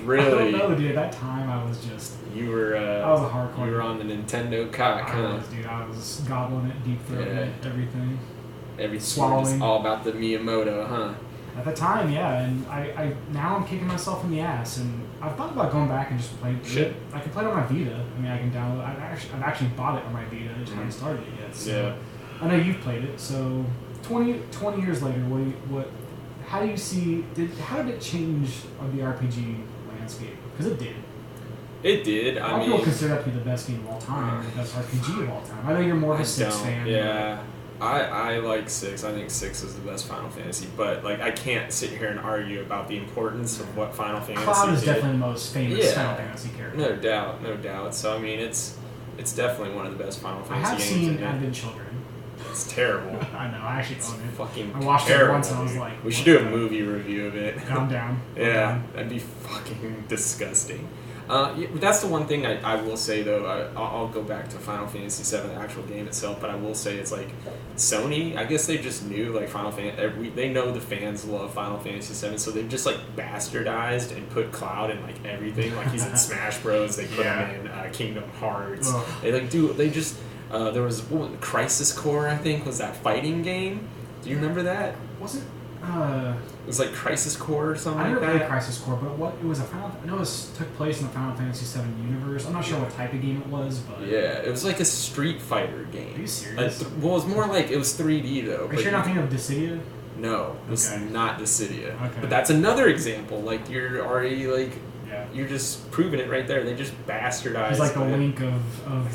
S1: Really?
S2: I don't know, dude. At that time, I was just.
S1: You were.
S2: I was a hardcore.
S1: You were on the Nintendo cock, huh?
S2: I was gobbling it, deep throating it, everything.
S1: Swallowing. Just all about the Miyamoto, huh?
S2: At the time, yeah, and I now I'm kicking myself in the ass, and I've thought about going back and just playing it. I can play it on my Vita. I mean, I can download. I've actually bought it on my Vita. I just haven't started it yet. So
S1: yeah.
S2: I know you've played it. So 20 years later, how do you see? How did it change the RPG landscape? Because it did.
S1: It did.
S2: A lot of people consider that to be the best game of all time, the best RPG of all time. I know you're more of a 6 fan.
S1: Yeah. I like 6. I think 6 is the best Final Fantasy, but like I can't sit here and argue about the importance of what Final Fantasy
S2: Cloud is
S1: did.
S2: definitely the most famous Final Fantasy character.
S1: No doubt. So I mean, it's definitely one of the best Final Fantasy
S2: I have
S1: games.
S2: seen Advent Children.
S1: It's terrible.
S2: I know. I actually own it.
S1: Fucking.
S2: I watched
S1: terrible,
S2: it once and I was like,
S1: we should do a movie review of it.
S2: I'm down.
S1: Yeah, that'd be fucking disgusting. That's the one thing I will say though. I'll go back to Final Fantasy VII, the actual game itself, but I will say it's like Sony. I guess they just knew like Final Fantasy. They know the fans love Final Fantasy VII, so they've just like bastardized and put Cloud in like everything. Like he's in Smash Bros. They put him in Kingdom Hearts.
S2: Ugh.
S1: They just there was Crisis Core, I think, was that fighting game. Do you remember that?
S2: Was it?
S1: It was like Crisis Core or something
S2: I never
S1: like
S2: played
S1: that.
S2: Crisis Core, but it was a Final. I know it took place in the Final Fantasy VII universe. I'm not sure what type of game it was, but
S1: Yeah, it was like a Street Fighter game.
S2: Are you serious?
S1: Well, it was more like it was 3D though.
S2: Are you
S1: but
S2: sure you're not thinking of Dissidia?
S1: No, this
S2: Okay.
S1: is not Dissidia.
S2: Okay.
S1: But that's another example. Like you're already like
S2: Yeah.
S1: you're just proving it right there. They just bastardized.
S2: He's like the
S1: it.
S2: Link of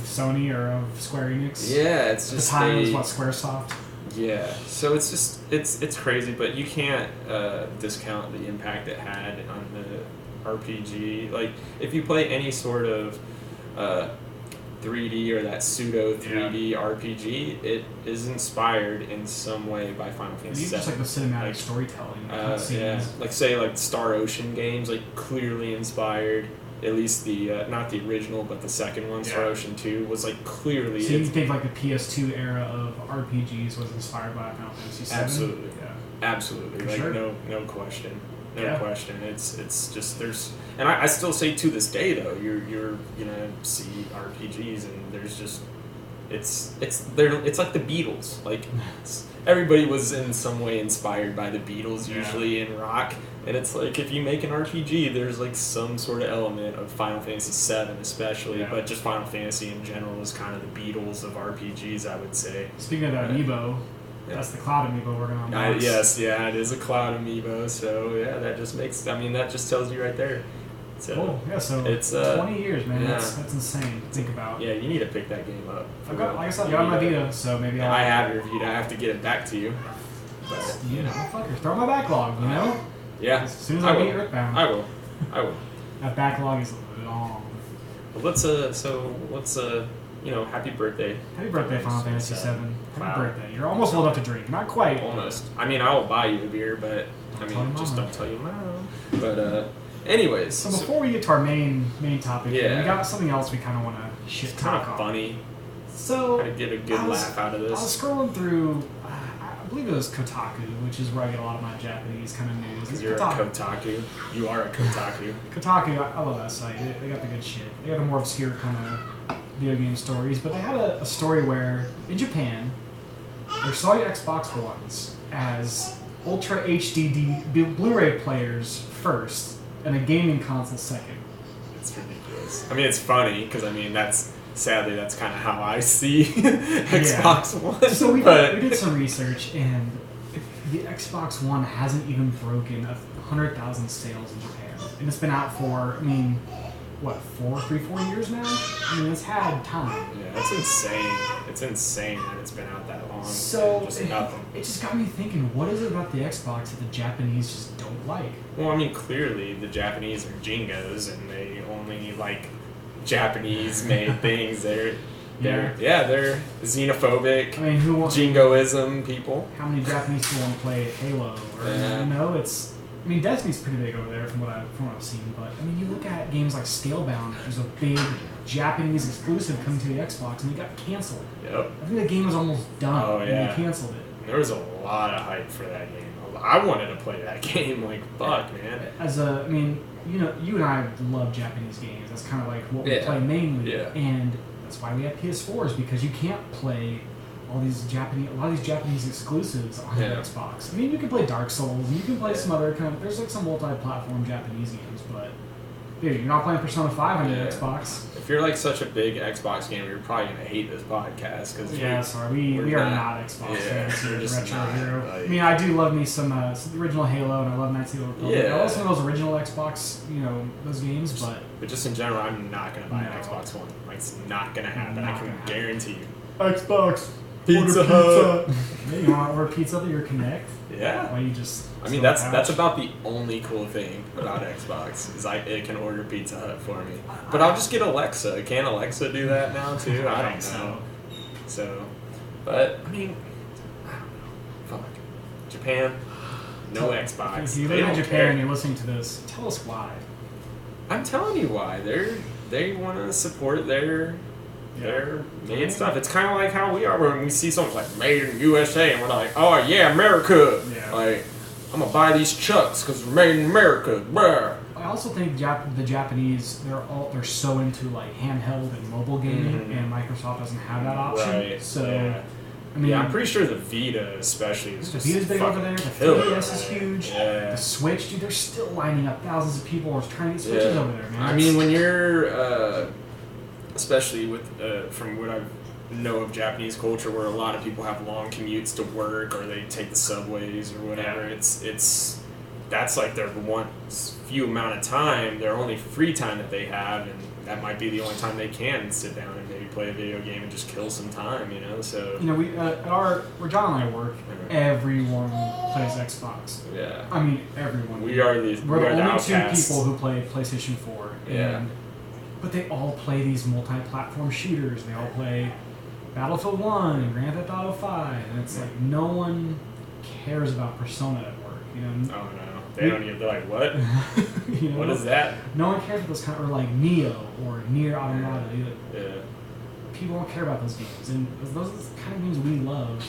S2: Sony or of Square Enix.
S1: Yeah, it's
S2: At the
S1: just
S2: time it was
S1: they-
S2: what, Squaresoft?
S1: Yeah, so it's just it's crazy, but you can't discount the impact it had on the RPG. Like if you play any sort of 3D or that pseudo 3D RPG, it is inspired in some way by Final Fantasy
S2: Even just
S1: VII.
S2: like the cinematic
S1: Like,
S2: storytelling.
S1: Yeah, like say like Star Ocean games, like clearly inspired. At least the not the original, but the second one, Star
S2: Yeah.
S1: Ocean 2, was like clearly.
S2: So you think like the PS2 era of RPGs was inspired by Final Fantasy VII?
S1: Absolutely.
S2: Yeah.
S1: Absolutely,
S2: For
S1: like
S2: sure.
S1: no question,
S2: Yeah.
S1: question. It's just there's, and I still say to this day though, you're gonna see RPGs and there's just it's like the Beatles. Like everybody was in some way inspired by the Beatles usually in rock, and it's like if you make an RPG, there's like some sort of element of Final Fantasy VII especially,
S2: Yeah.
S1: but just Final Fantasy in general is kind of the Beatles of RPGs, I would say.
S2: Speaking of that amiibo, that's the Cloud amiibo we're gonna unbox.
S1: Yes, yeah, it is a Cloud amiibo, so yeah, that just that just tells you right there. So,
S2: Cool. Yeah. So
S1: it's
S2: 20 years, man.
S1: yeah.
S2: That's insane to think about.
S1: Yeah, you need to pick that game up.
S2: I've got, like I said, I got my Vita, so maybe I'll.
S1: I have your Vita. I have to get it back to you. But,
S2: You know, fucker, throw my backlog. You know.
S1: yeah,
S2: As soon as I
S1: will.
S2: beat Earthbound.
S1: I will.
S2: That backlog is long.
S1: But let's happy birthday.
S2: Happy birthday, Final Fantasy VII. Happy
S1: Wow.
S2: birthday. You're almost old enough to drink. Not quite.
S1: Almost. I mean, I will buy you a beer, but
S2: Don't tell your
S1: just
S2: mama.
S1: don't tell your mom. But anyways,
S2: So before we get to our main topic,
S1: Yeah.
S2: we got something else we kind of want to shit
S1: it's kind
S2: talk
S1: of
S2: on.
S1: funny.
S2: So
S1: Try to get a good laugh out of
S2: I was
S1: this.
S2: scrolling through, I believe it was Kotaku, which is where I get a lot of my Japanese kind of news.
S1: Because you're a Kotaku. You are a Kotaku.
S2: Kotaku, I love that site. They got the good shit. They got the more obscure kind of video game stories, but they had a story where in Japan, they're selling Xbox Ones as Ultra HD Blu-ray players first and a gaming console second.
S1: It's ridiculous. I mean, it's funny because sadly that's kind of how I see Xbox One.
S2: So we
S1: but
S2: did some research, and the Xbox One hasn't even broken 100,000 sales in Japan, and it's been out for, I mean, what, 4 years now? I mean, it's had time.
S1: yeah, that's insane. It's insane that it's been out that long.
S2: So
S1: just nothing.
S2: it just got me thinking, what is it about the Xbox that the Japanese just don't like?
S1: Well, I mean, clearly the Japanese are jingos and they only like Japanese-made things. They're xenophobic.
S2: I mean, who wants?
S1: Jingoism people.
S2: How many Japanese people want to play Halo? Or
S1: Yeah.
S2: you know, it's. I mean, Destiny's pretty big over there from what I've seen. But I mean, you look at games like Scalebound, which is a big Japanese exclusive coming to the Xbox, and it got canceled.
S1: Yep.
S2: I think the game was almost done.
S1: Oh,
S2: and
S1: yeah.
S2: they canceled it.
S1: There was a lot of hype for that game. I wanted to play that game. Like, fuck, man.
S2: I mean, you know, you and I love Japanese games. That's kind of like what we
S1: Yeah.
S2: play mainly.
S1: Yeah.
S2: And that's why we have PS4s, because you can't play a lot of these Japanese exclusives on
S1: Yeah.
S2: the Xbox. I mean, you can play Dark Souls, and you can play some other kind of, there's like some multi-platform Japanese games, but dude, you're not playing Persona 5 on your
S1: Yeah.
S2: Xbox.
S1: If you're like such a big Xbox gamer, you're probably gonna hate this podcast because
S2: Yeah, sorry, we
S1: we're
S2: are
S1: not-
S2: not Xbox
S1: yeah,
S2: fans here
S1: we're
S2: at
S1: just
S2: Retro
S1: not,
S2: Hero.
S1: like-
S2: I mean, I do love me some the original Halo, and I love Knights of the Old Republic.
S1: Yeah.
S2: I love some of those original Xbox, those games, but
S1: just in general, I'm not gonna buy an
S2: No.
S1: Xbox One. Like, it's not gonna happen.
S2: Not
S1: I can
S2: gonna happen.
S1: guarantee you.
S2: Xbox.
S1: Pizza
S2: order
S1: Hut.
S2: pizza. Yeah, you want to order pizza through your Connect?
S1: Yeah.
S2: Why you just?
S1: I mean, that's about the only cool thing about Xbox is it can order Pizza Hut for me. But I'll just get Alexa. Can Alexa do that now too? I don't know. So, but I mean, I don't know. Fuck. Japan, no Xbox.
S2: If you
S1: They
S2: live in
S1: don't
S2: Japan
S1: care.
S2: and you're listening to this, tell us why.
S1: I'm telling you why. They want to support their made stuff. It's kind of like how we are when we see something like made in USA and we're like, oh yeah, America.
S2: Yeah.
S1: Like, I'm gonna buy these Chucks because they're made in America. Bruh.
S2: I also think the Japanese they're so into like handheld and mobile gaming, and Microsoft doesn't have that option.
S1: Right.
S2: So,
S1: yeah.
S2: I mean,
S1: I'm pretty sure the Vita especially is
S2: the
S1: just
S2: Vita's big over there. The 3DS is huge.
S1: Yeah.
S2: The Switch, dude, they're still lining up thousands of people or trying to get Switches over there, man.
S1: I mean, when you're, especially with from what I know of Japanese culture, where a lot of people have long commutes to work or they take the subways or whatever, it's that's like their few amount of time, their only free time that they have, and that might be the only time they can sit down and maybe play a video game and just kill some time, you know. So
S2: we at where John and I work, everyone plays Xbox.
S1: Yeah.
S2: I mean, everyone.
S1: We're
S2: the only
S1: outcasts.
S2: 2 people who play PlayStation 4.
S1: Yeah.
S2: But they all play these multi-platform shooters. They all play Battlefield 1 and Grand Theft Auto 5, and it's like no one cares about Persona at work, you know.
S1: Oh no. They don't even. They're like, what?
S2: You know,
S1: what is that?
S2: No one cares about those kind of, or like Neo or Nier Automata.
S1: Yeah.
S2: People don't care about those games, and those are the kind of games we love.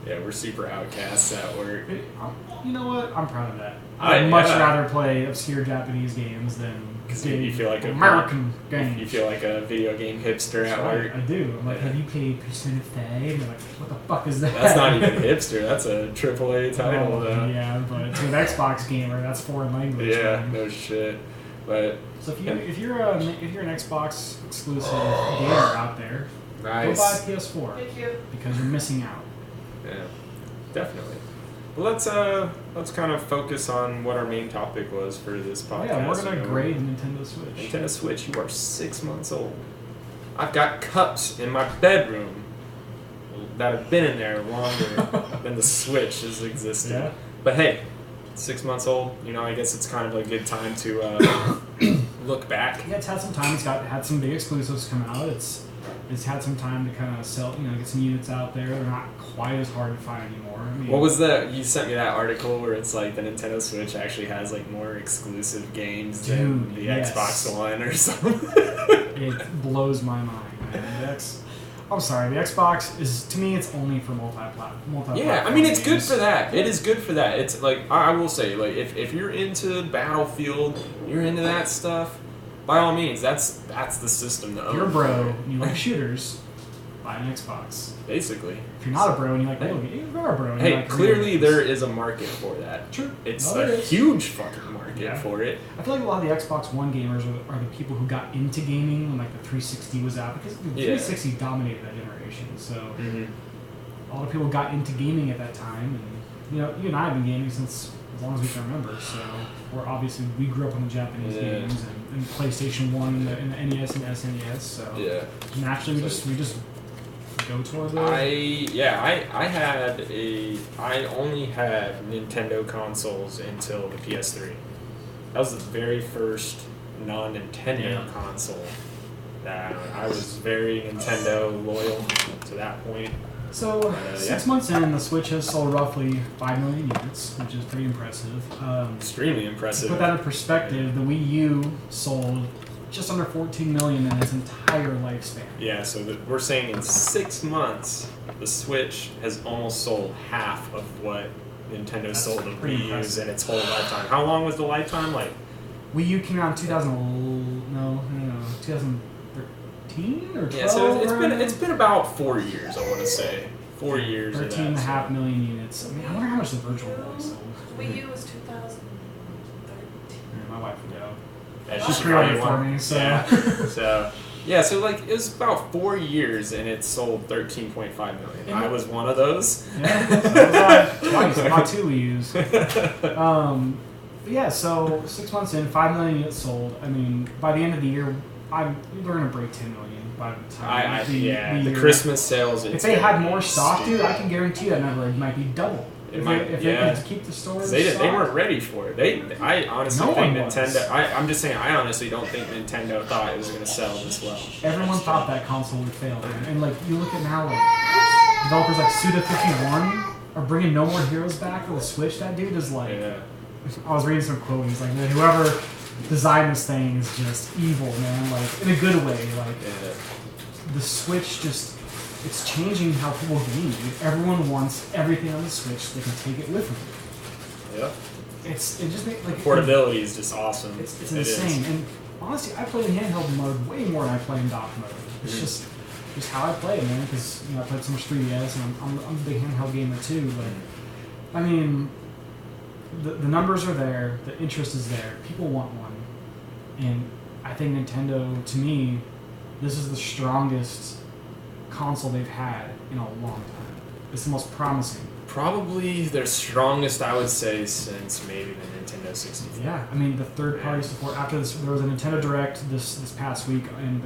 S1: Yeah, we're super outcasts at work.
S2: You know what? I'm proud of that. I'd much rather play obscure Japanese games than
S1: you feel like
S2: American games.
S1: You feel like a video game hipster at work.
S2: I do. I'm like, have you played Persona 5? And they're like, what the fuck is that?
S1: That's not even hipster. That's a AAA title, though.
S2: Yeah, but to an Xbox gamer, that's foreign language.
S1: Yeah,
S2: man.
S1: no shit. But
S2: so if you're an Xbox exclusive gamer out there,
S1: nice.
S2: go buy a PS4.
S3: Thank you.
S2: Because you're missing out.
S1: Yeah, definitely. Well, let's kind of focus on what our main topic was for this podcast.
S2: Yeah, we're gonna grade Nintendo Switch.
S1: Nintendo Switch, you are 6 months old. I've got cups in my bedroom that have been in there longer than the Switch has existed.
S2: Yeah.
S1: But hey, 6 months old. You know, I guess it's kind of a good time to look back.
S2: Yeah, it's had some time. It's had some big exclusives come out. It's had some time to kind of sell, get some units out there. They're not quite as hard to find anymore. I mean,
S1: What was that? You sent me that article where it's like the Nintendo Switch actually has like more exclusive games than the Xbox One or something.
S2: It blows my mind, man. I'm sorry, the Xbox is, to me, it's only for multi-platform.
S1: Yeah, I mean, it's good for that. It is good for that. It's like, I will say, like, if you're into Battlefield, you're into that stuff, by all means, that's the system to own.
S2: If you're a bro and you like shooters, buy an Xbox.
S1: Basically.
S2: If you're not a bro and you like video games, you're a bro. And you
S1: Hey,
S2: like
S1: clearly there is a market for that.
S2: True.
S1: It's
S2: No,
S1: a
S2: there is.
S1: huge fucking market for it.
S2: I feel like a lot of the Xbox One gamers are the people who got into gaming when like the 360 was out, because the 360 dominated that generation. So a lot of people got into gaming at that time, and you and I have been gaming since as long as we can remember. So we grew up on the Japanese games and PlayStation 1 and the NES and SNES. So naturally we just go toward those. I only had Nintendo consoles until the PS3. That was the very first non-Nintendo console. I was very Nintendo loyal to that point. So 6 months in, the Switch has sold roughly 5 million units, which is pretty impressive.
S1: Extremely impressive.
S2: To put that in perspective, the Wii U sold just under 14 million in its entire lifespan.
S1: Yeah, so we're saying in 6 months, the Switch has almost sold half of what Nintendo sold of Wii U's in its whole lifetime. How long was the lifetime? Like,
S2: Wii U came out in 2013 or 12?
S1: Yeah, so it's been about 4 years, I want to say. 4 years.
S2: 13.5 million units. I mean, I wonder how much the Virtual Boy sold.
S3: Wii U was 2013.
S2: My wife would know.
S1: Yeah,
S2: she's created for me, so.
S1: Yeah, so like it was about 4 years and it sold 13.5 million. I was one of those.
S2: Yeah, so was I. Twice. I bought 2 Wii U's. Yeah, so 6 months in, 5 million units sold. I mean, by the end of the year, they're going to break 10 million by the time
S1: the Christmas sales.
S2: If they had more stock, dude, I can guarantee that number might be double. If they could keep the stores.
S1: They weren't ready for it. I honestly think Nintendo. I'm just saying. I honestly don't think Nintendo thought it was going to sell this well.
S2: Everyone thought that console would fail, and like you look at now, like developers like Suda51 are bringing No More Heroes back for the Switch. That dude is like. Yeah. I was reading some quote. He's like, man, design this thing is just evil, man. Like in a good way. Like the Switch just it's changing how people game. Dude. Everyone wants everything on the Switch. They can take it with them.
S1: Yep.
S2: It just makes like
S1: portability is just awesome.
S2: It's insane. And honestly, I play in handheld mode way more than I play in dock mode. It's just how I play it, man. Because I played so much 3DS, and I'm a big handheld gamer too. But I mean, the numbers are there, the interest is there. People want one, and I think Nintendo, to me, this is the strongest console they've had in a long time. It's the most promising.
S1: Probably their strongest, I would say, since maybe the Nintendo 64.
S2: Yeah, I mean the third-party support. After this, there was a Nintendo Direct this past week, and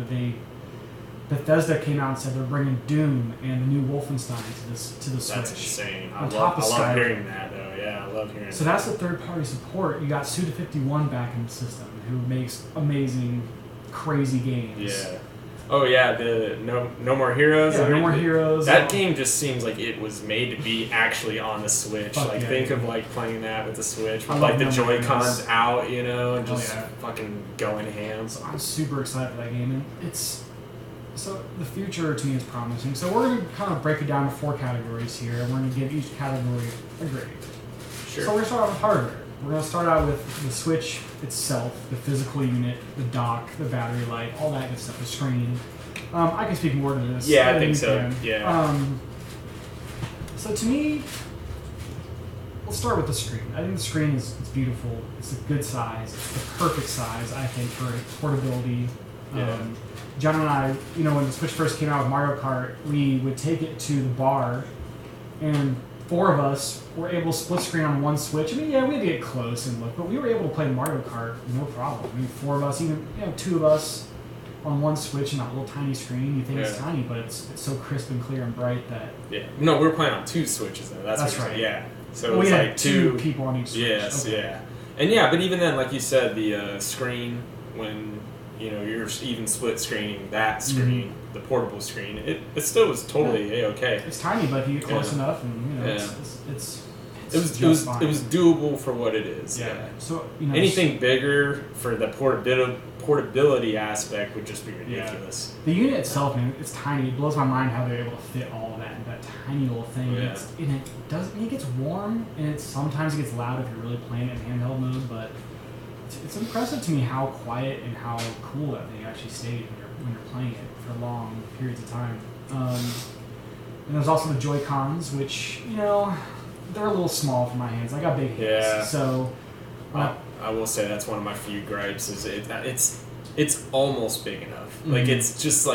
S2: Bethesda came out and said they're bringing Doom and the new Wolfenstein to the Switch.
S1: That's insane. I
S2: On
S1: love
S2: top of
S1: hearing that, though. Yeah, I love hearing
S2: So that's the third-party support. You got Suda51 back in the system, who makes amazing, crazy games.
S1: Yeah. Oh yeah, the No More Heroes.
S2: Yeah, No More Heroes.
S1: That game just seems like it was made to be actually on the Switch.
S2: Fuck
S1: like
S2: yeah,
S1: think
S2: dude.
S1: of like playing that with the Switch,
S2: I
S1: with
S2: love
S1: like the
S2: No More
S1: Joy-Cons
S2: Heroes.
S1: out, you know, and just
S2: yeah.
S1: fucking going ham.
S2: So I'm super excited for that game, and so the future to me is promising. So we're going to kind of break it down to 4 categories here, and we're going to give each category a grade.
S1: Sure.
S2: So we're going to start out with hardware. We're going to start out with the Switch itself, the physical unit, the dock, the battery life, all that good stuff, the screen. I can speak more to this.
S1: Yeah, I think
S2: you
S1: so.
S2: can.
S1: Yeah.
S2: So to me, let's start with the screen. I think the screen is beautiful. It's a good size. It's the perfect size, I think, for portability.
S1: Yeah.
S2: John and I, when the Switch first came out with Mario Kart, we would take it to the bar, and 4 of us were able to split screen on one Switch. I mean, yeah, we had to get close and look, but we were able to play Mario Kart no problem. I mean, 4 of us, even 2 of us on one Switch and that little tiny screen. You think it's tiny, but it's so crisp and clear and bright that.
S1: Yeah. No, we were playing on 2 Switches though. That's what
S2: right.
S1: Yeah. So
S2: we
S1: it's
S2: had
S1: like
S2: 2 people on each Switch.
S1: Yes.
S2: Okay.
S1: Yeah. And yeah, but even then, like you said, the screen when you're even split screening that screen, the portable screen, it still was totally okay.
S2: It's tiny, but if you get close enough, and
S1: it was doable for what it is. Yeah.
S2: So
S1: anything bigger for the portability aspect would just be ridiculous.
S2: The unit itself, man, it's tiny. It blows my mind how they're able to fit all of that in that tiny little thing.
S1: Yeah.
S2: It gets warm, and sometimes it gets loud if you're really playing it in handheld mode, but it's impressive to me how quiet and how cool that thing actually stayed when you're playing it for long periods of time. And there's also the Joy-Cons, which, they're a little small for my hands. I got big hands.
S1: Yeah.
S2: So
S1: I will say that's one of my few gripes is it's almost big enough. Like it's just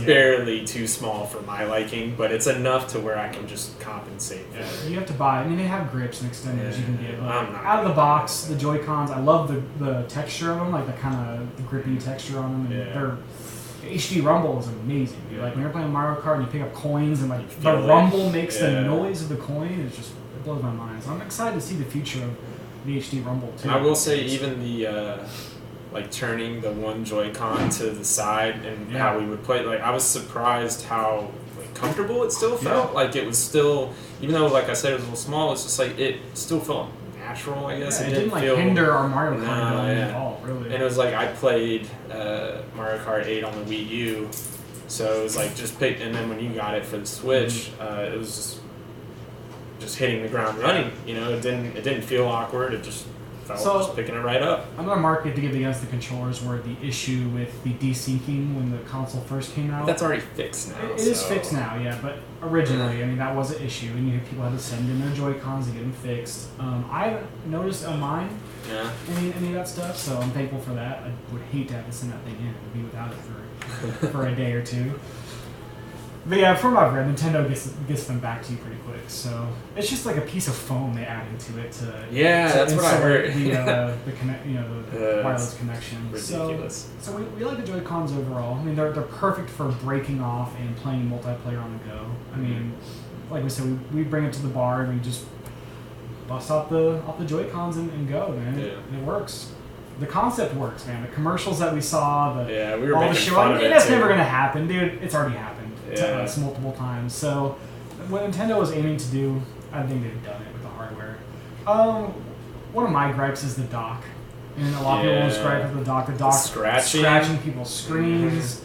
S1: barely too small for my liking, but it's enough to where I can just compensate for it.
S2: You have to buy. I mean, they have grips and extenders you can get. But
S1: I'm not
S2: out of the box, the Joy-Cons, I love the texture of them, like the kind of the grippy texture on them. And their HD rumble is amazing. Dude. Like when you're playing Mario Kart and you pick up coins and like the rumble makes the noise of the coin, it blows my mind. So I'm excited to see the future of the HD rumble too.
S1: And I will say even the turning the one Joy-Con to the side and how we would play, I was surprised how comfortable it still felt. Like it was still, even though like I said it was a little small, it's just it still felt natural, I guess.
S2: It didn't feel, hinder our Mario Kart at all, really.
S1: And it was I played Mario Kart 8 on the Wii U, so it was just pick, and then when you got it for the Switch, it was just hitting the ground running. It didn't feel awkward. It just felt just picking it right up.
S2: Another market to give against the controllers were the issue with the desyncing when the console first came out.
S1: That's already fixed now.
S2: It is fixed now, yeah. But originally, I mean, that was an issue, and people had to send in their Joy-Cons to get them fixed. I haven't noticed on mine any of that stuff, so I'm thankful for that. I would hate to have to send that thing in and be without it for a day or two. But yeah, from what I've read, Nintendo gets them back to you pretty quick. So it's just like a piece of foam they add into it to
S1: that's what I heard.
S2: The wireless connection.
S1: Ridiculous.
S2: So we like the Joy-Cons overall. I mean, they're perfect for breaking off and playing multiplayer on the go. I mean, like we said, we bring it to the bar and we just bust off the Joy-Cons and go, man.
S1: Yeah.
S2: And it works. The concept works, man. The commercials that we saw,
S1: we were making fun of it.
S2: That's
S1: too.
S2: never gonna happen, dude. It's already happened to us
S1: Yeah.
S2: multiple times. So, what Nintendo was aiming to do, I think they've done it with the hardware. One of my gripes is the dock. And a lot of people will describe it with the dock scratching people's screens.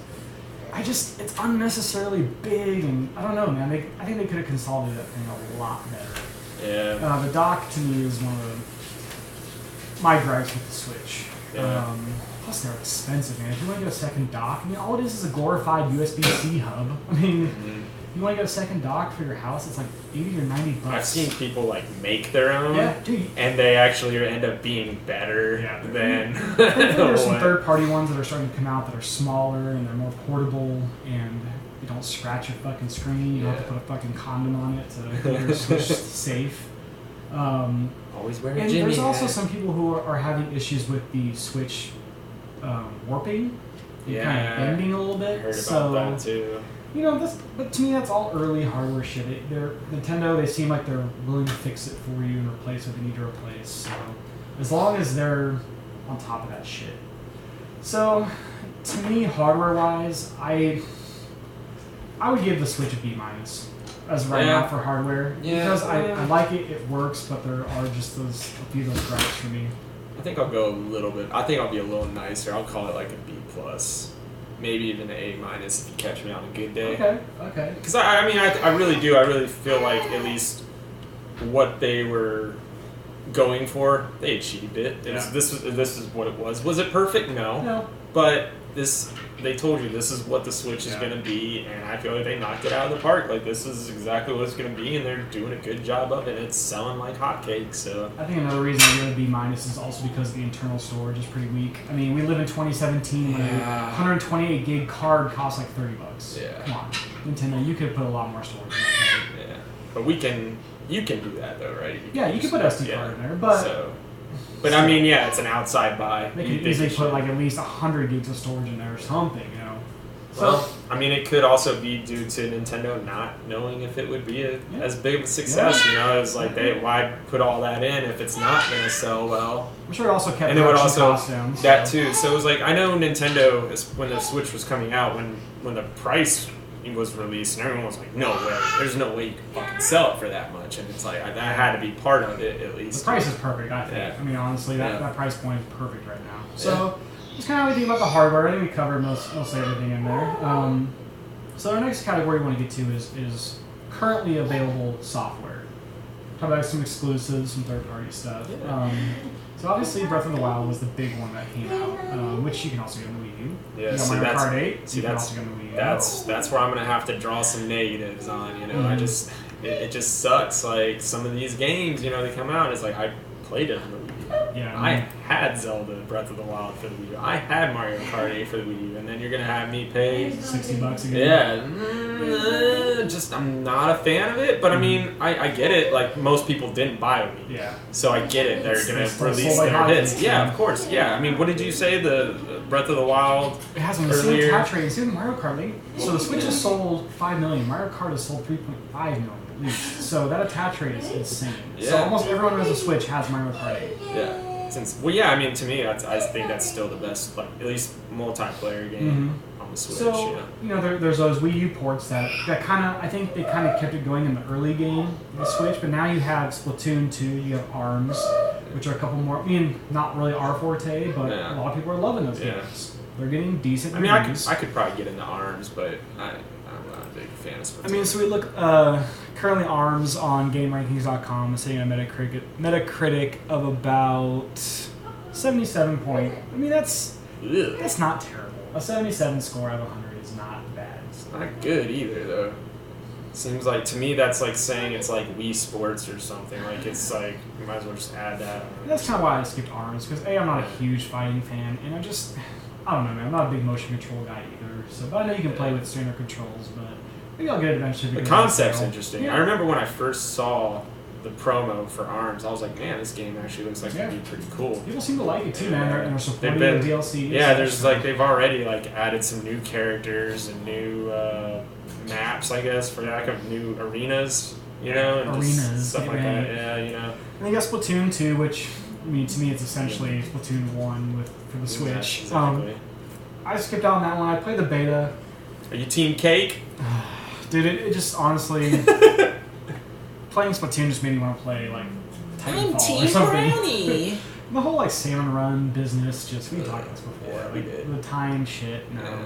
S2: It's unnecessarily big, and I don't know, man. I think they could have consolidated that thing a lot better.
S1: Yeah.
S2: The dock to me is one of my gripes with the Switch.
S1: Yeah.
S2: Plus, they're expensive, man. If you want to get a second dock, I mean, all it is a glorified USB-C hub. I mean, you want to get a second dock for your house? It's like $80 or $90.
S1: I've seen people like make their own,
S2: dude.
S1: And they actually end up being better than.
S2: There's some third-party ones that are starting to come out that are smaller and they're more portable, and you don't scratch your fucking screen. You don't have to put a fucking condom on it to keep your Switch safe.
S1: Always wear a
S2: and
S1: Jimmy
S2: there's also
S1: hat.
S2: some people who are having issues with the Switch warping, kind of bending a little bit.
S1: I heard about that too.
S2: You know, but to me, that's all early hardware shit. Nintendo, they seem like they're willing to fix it for you and replace what they need to replace. So, as long as they're on top of that shit. So, to me, hardware-wise, I would give the Switch a B- as right now for hardware. Because I like it, it works, but there are just a few of those gripes for me.
S1: I think I'll go a little bit. I think I'll be a little nicer. I'll call it like a B+. Maybe even an A- if you catch me on a good day.
S2: Okay.
S1: Because I really do. I really feel like at least what they were going for, they achieved it. This is what it was. Was it perfect? No. But they told you this is what the Switch is going to be, and I feel like they knocked it out of the park. Like, this is exactly what it's going to be, and they're doing a good job of it. It's selling like hotcakes. So
S2: I think another reason I give it a B- is also because the internal storage is pretty weak. I mean, we live in 2017 when a 128 gig card costs like $30.
S1: Yeah.
S2: Come on, Nintendo, you could put a lot more storage in that thing.
S1: Yeah, but you can do that though, right?
S2: You can put SD card in there, but.
S1: But I mean, it's an outside buy.
S2: They could easily put like at least 100 gigs of storage in there or something, you know.
S1: Well, I mean, it could also be due to Nintendo not knowing if it would be as big of a success. You know, it's like why put all that in if it's not going to sell well.
S2: I'm sure it also kept
S1: and it would also
S2: costs down.
S1: That too. So it was like I know Nintendo when the Switch was coming out when the price was released and everyone was like, no way, there's no way you can fucking sell it for that much, and it's like that had to be part of it at least.
S2: The price is perfect, I think.
S1: Yeah.
S2: I mean, honestly, that price point is perfect right now. So just kind of how we think about the hardware. I think we covered mostly everything in there. So our next category we want to get to is currently available software. Talk about some exclusives, some third-party stuff. So obviously Breath of the Wild was the big one that came out, which you can also get on the Wii U.
S1: Yeah,
S2: you got Mario Kart 8, you can also get on the Wii U.
S1: That's where I'm gonna have to draw some negatives on. You know, it just sucks. Like some of these games, you know, they come out. It's like I played it on the Wii U.
S2: Yeah,
S1: I had Zelda Breath of the Wild for the Wii U. I had Mario Kart 8 for the Wii U, and then you're gonna have me pay
S2: $60 again.
S1: Yeah, just I'm not a fan of it. But I mean, I get it. Like most people didn't buy a Wii.
S2: Yeah.
S1: So I get it. They're gonna release
S2: like
S1: their hits.
S2: hotcakes,
S1: Yeah, of course. Yeah. I mean, what did you say? The Breath of the Wild.
S2: It has the same attach rate as Mario Kart 8. So the Switch has sold 5 million. Mario Kart has sold 3.5 million at least. So that attach rate is insane.
S1: Yeah.
S2: So almost everyone who has a Switch has Mario Kart 8.
S1: Yeah. I mean, to me, I think that's still the best, like at least multiplayer game on the Switch.
S2: So you know, there's those Wii U ports that kind of I think they kind of kept it going in the early game of the Switch, but now you have Splatoon 2, you have ARMS, which are a couple more. I mean, not really our forte, but a lot of people are loving those games. They're getting decent.
S1: I mean,
S2: reviews.
S1: I could probably get into ARMS, but I'm not a big fan of Splatoon.
S2: I mean, so we look currently ARMS on GameRankings.com is sitting on a Metacritic of about 77 point. I mean, that's not terrible. A 77 score out of 100 is not bad.
S1: It's not good either, though. Seems like to me that's like saying it's like Wii Sports or something. Like it's like you might as well just add that.
S2: That's kind of why I skipped ARMS because I'm not a huge fighting fan, and I don't know, man. I'm not a big motion control guy either. So, but I know you can play with standard controls, but maybe I'll get it eventually.
S1: The concept's interesting. Yeah. I remember when I first saw the promo for ARMS, I was like, man, this game actually looks like it'd be pretty cool.
S2: People seem to like it too, man. They're supporting the DLC.
S1: Yeah, there's like they've already like added some new characters and new maps, I guess, for lack of new arenas, you know, and
S2: arenas,
S1: stuff like that. Yeah, you know.
S2: And they got Splatoon 2, which I mean to me it's essentially Splatoon 1 for the Switch.
S1: Exactly.
S2: I skipped out on that one. I played the beta.
S1: Are you Team Cake?
S2: Dude, it just honestly. Playing Splatoon just made me want to play like Titanfall or something. The whole like salmon run business, we talked about this before.
S1: Yeah, we did.
S2: The time shit, no.
S1: Yeah.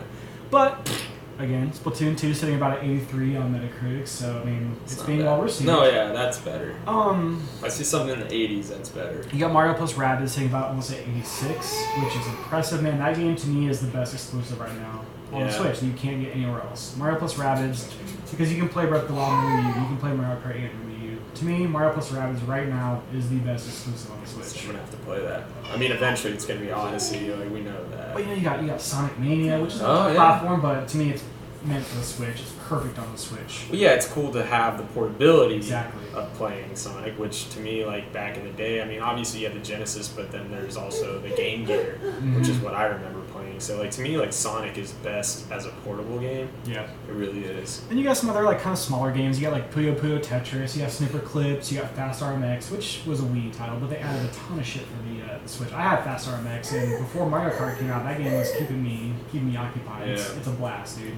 S2: But again, Splatoon 2 sitting about an 83 on Metacritic, so I mean it's being
S1: bad.
S2: well received.
S1: No, yeah, that's better.
S2: If
S1: I see something in the 80s, that's better.
S2: You got Mario plus Rabbids sitting about almost at 86, which is impressive, man. That game to me is the best exclusive right now on the Switch that you can't get anywhere else. Mario plus Rabbids, because you can play Breath of the Wild on the Wii U, you can play Mario Kart 8 on the Wii U. To me, Mario plus Rabbids right now is the best exclusive on the
S1: So
S2: Switch.
S1: I'm gonna have to play that. I mean, eventually it's gonna be Odyssey. Like we know that.
S2: But you got Sonic Mania, which is a
S1: Oh, yeah.
S2: platform, but to me it's meant for the Switch. It's perfect on the Switch.
S1: Well, yeah, it's cool to have the portability
S2: Exactly.
S1: of playing Sonic, which to me, like back in the day, I mean, obviously you have the Genesis, but then there's also the Game Gear, which is what I remember playing. So, like to me, like Sonic is best as a portable game.
S2: Yeah.
S1: It really is.
S2: Then you got some other like kind of smaller games. You got like Puyo Puyo Tetris. You got Snipper Clips. You got Fast RMX, which was a Wii title, but they added a ton of shit for the Switch. I had Fast RMX, and before Mario Kart came out, that game was keeping me occupied. It's a blast, dude.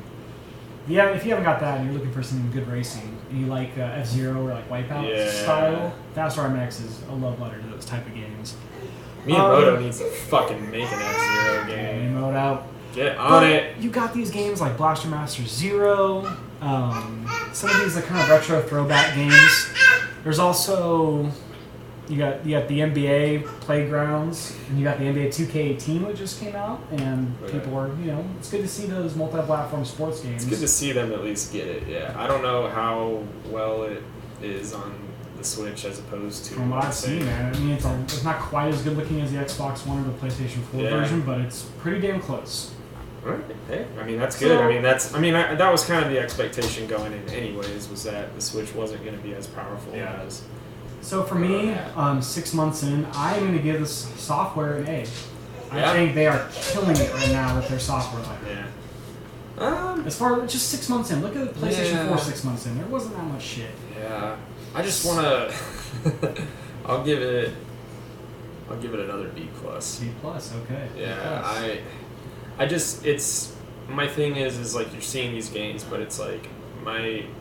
S2: Yeah, if you haven't got that and you're looking for some good racing, and you like F-Zero or like Wipeout style, Fast RMX is a love letter to those type of games.
S1: Miyamoto needs to fucking make an F-Zero game.
S2: Miyamoto.
S1: Get on it.
S2: You got these games like Blaster Master Zero, some of these like kind of retro throwback games. There's also you got the NBA Playgrounds, and you got the NBA 2K18 which just came out, and people are it's good to see those multi-platform sports games.
S1: It's good to see them at least get it. Yeah, I don't know how well it is on the Switch as opposed to.
S2: From what I've seen, man, I mean it's not quite as good looking as the Xbox One or the PlayStation 4 version, but it's pretty damn close.
S1: Right. Hey, I mean that's good. That was kind of the expectation going in, anyways, was that the Switch wasn't going to be as powerful as.
S2: So for me, 6 months in, I'm going to give this software an A. I think they are killing it right now with their software library.
S1: Yeah.
S2: As far as just 6 months in, look at the PlayStation 4 6 months in. There wasn't that much shit.
S1: Yeah. I just want to. I'll give it another B plus.
S2: B plus, okay.
S1: Yeah, I just my thing is like you're seeing these games, but it's like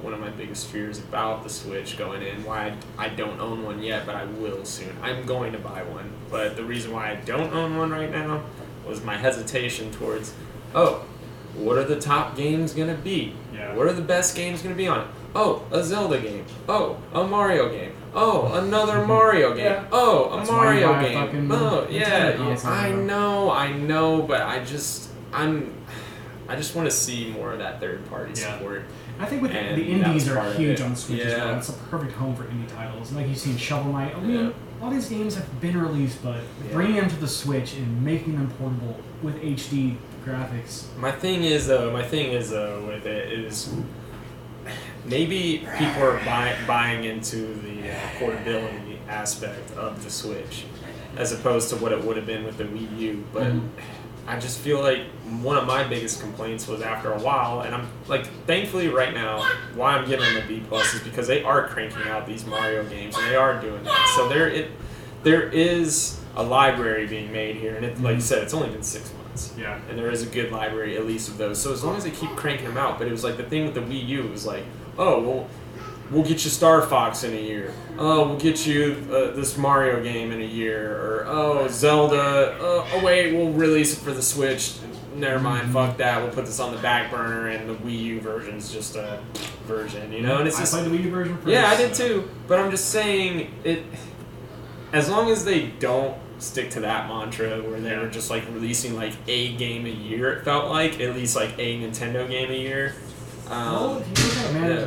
S1: one of my biggest fears about the Switch going in, why I don't own one yet, but I will soon. I'm going to buy one, but the reason why I don't own one right now was my hesitation towards, what are the top games gonna be?
S2: Yeah.
S1: What are the best games gonna be on it? Oh, a Zelda game. Oh, a Mario game. Oh, another Mario game.
S2: Yeah.
S1: Oh, a
S2: That's
S1: Mario
S2: why you buy a
S1: game.
S2: fucking
S1: Oh,
S2: Nintendo console,
S1: I know, but I just want to see more of that third party support.
S2: I think with the indies are huge on the Switch as well. It's a perfect home for indie titles. Like you've seen Shovel Knight. I mean, all these games have been released, but bringing them to the Switch and making them portable with HD graphics.
S1: My thing is though with it is maybe people are buying into the portability aspect of the Switch as opposed to what it would have been with the Wii U, but I just feel like one of my biggest complaints was after a while, and I'm like, thankfully right now, why I'm giving them a B plus is because they are cranking out these Mario games, and they are doing that. So there is a library being made here, and it, like you said, it's only been 6 months.
S2: Yeah.
S1: And there is a good library, at least of those. So as long as they keep cranking them out, but it was like the thing with the Wii U was like, oh, well, we'll get you Star Fox in a year. Oh, we'll get you this Mario game in a year. Or, oh, Zelda. Oh, wait, we'll release it for the Switch. Never mind, fuck that. We'll put this on the back burner, and the Wii U version's just a version, And it's just,
S2: I played the Wii U version first.
S1: Yeah, I did too. But I'm just saying, as long as they don't stick to that mantra where they were just like releasing like a game a year, it felt like, at least like a Nintendo game a year.
S2: Well, if you look at it,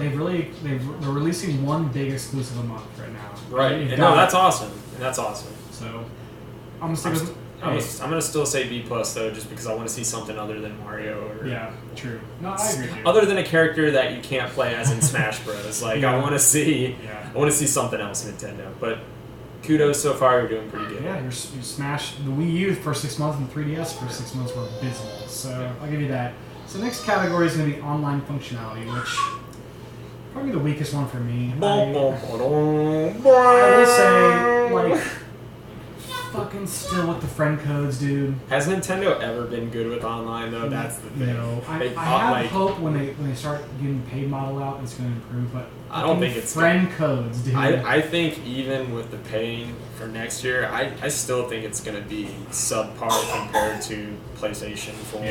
S2: man, they're releasing one big exclusive a month right now.
S1: Right. No, that's awesome. That's awesome.
S2: So I'm
S1: gonna still say B plus though, just because I want to see something other than Mario.
S2: Yeah, true. No, I agree. Dude.
S1: Other than a character that you can't play as in Smash Bros. Like I want to see something else, Nintendo. But kudos so far, you're doing pretty good.
S2: Yeah, you Smash the Wii U for 6 months and the 3DS for 6 months were abysmal. So I'll give you that. So next category is going to be online functionality, which probably the weakest one for me. I will say, like, fucking still with the friend codes, dude.
S1: Has Nintendo ever been good with online though? That's the thing.
S2: No, I have hope when they start getting paid model out, it's going to improve. But
S1: I don't think it's
S2: friend codes, dude.
S1: I think even with the paying for next year, I still think it's going to be subpar compared to PlayStation 4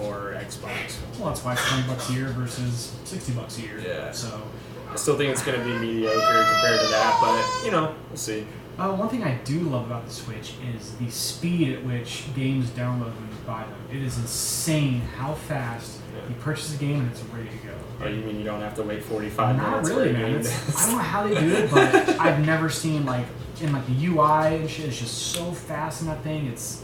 S1: or Xbox.
S2: Well, that's why it's $20 a year versus $60 a year.
S1: Yeah.
S2: So
S1: I still think it's going to be mediocre compared to that, but we'll see.
S2: One thing I do love about the Switch is the speed at which games download when you buy them. It is insane how fast you purchase a game and it's ready to go.
S1: Oh, you mean you don't have to wait 45 minutes?
S2: Not really, man. I don't know how they do it, but I've never seen in the UI and shit. It's just so fast in that thing. It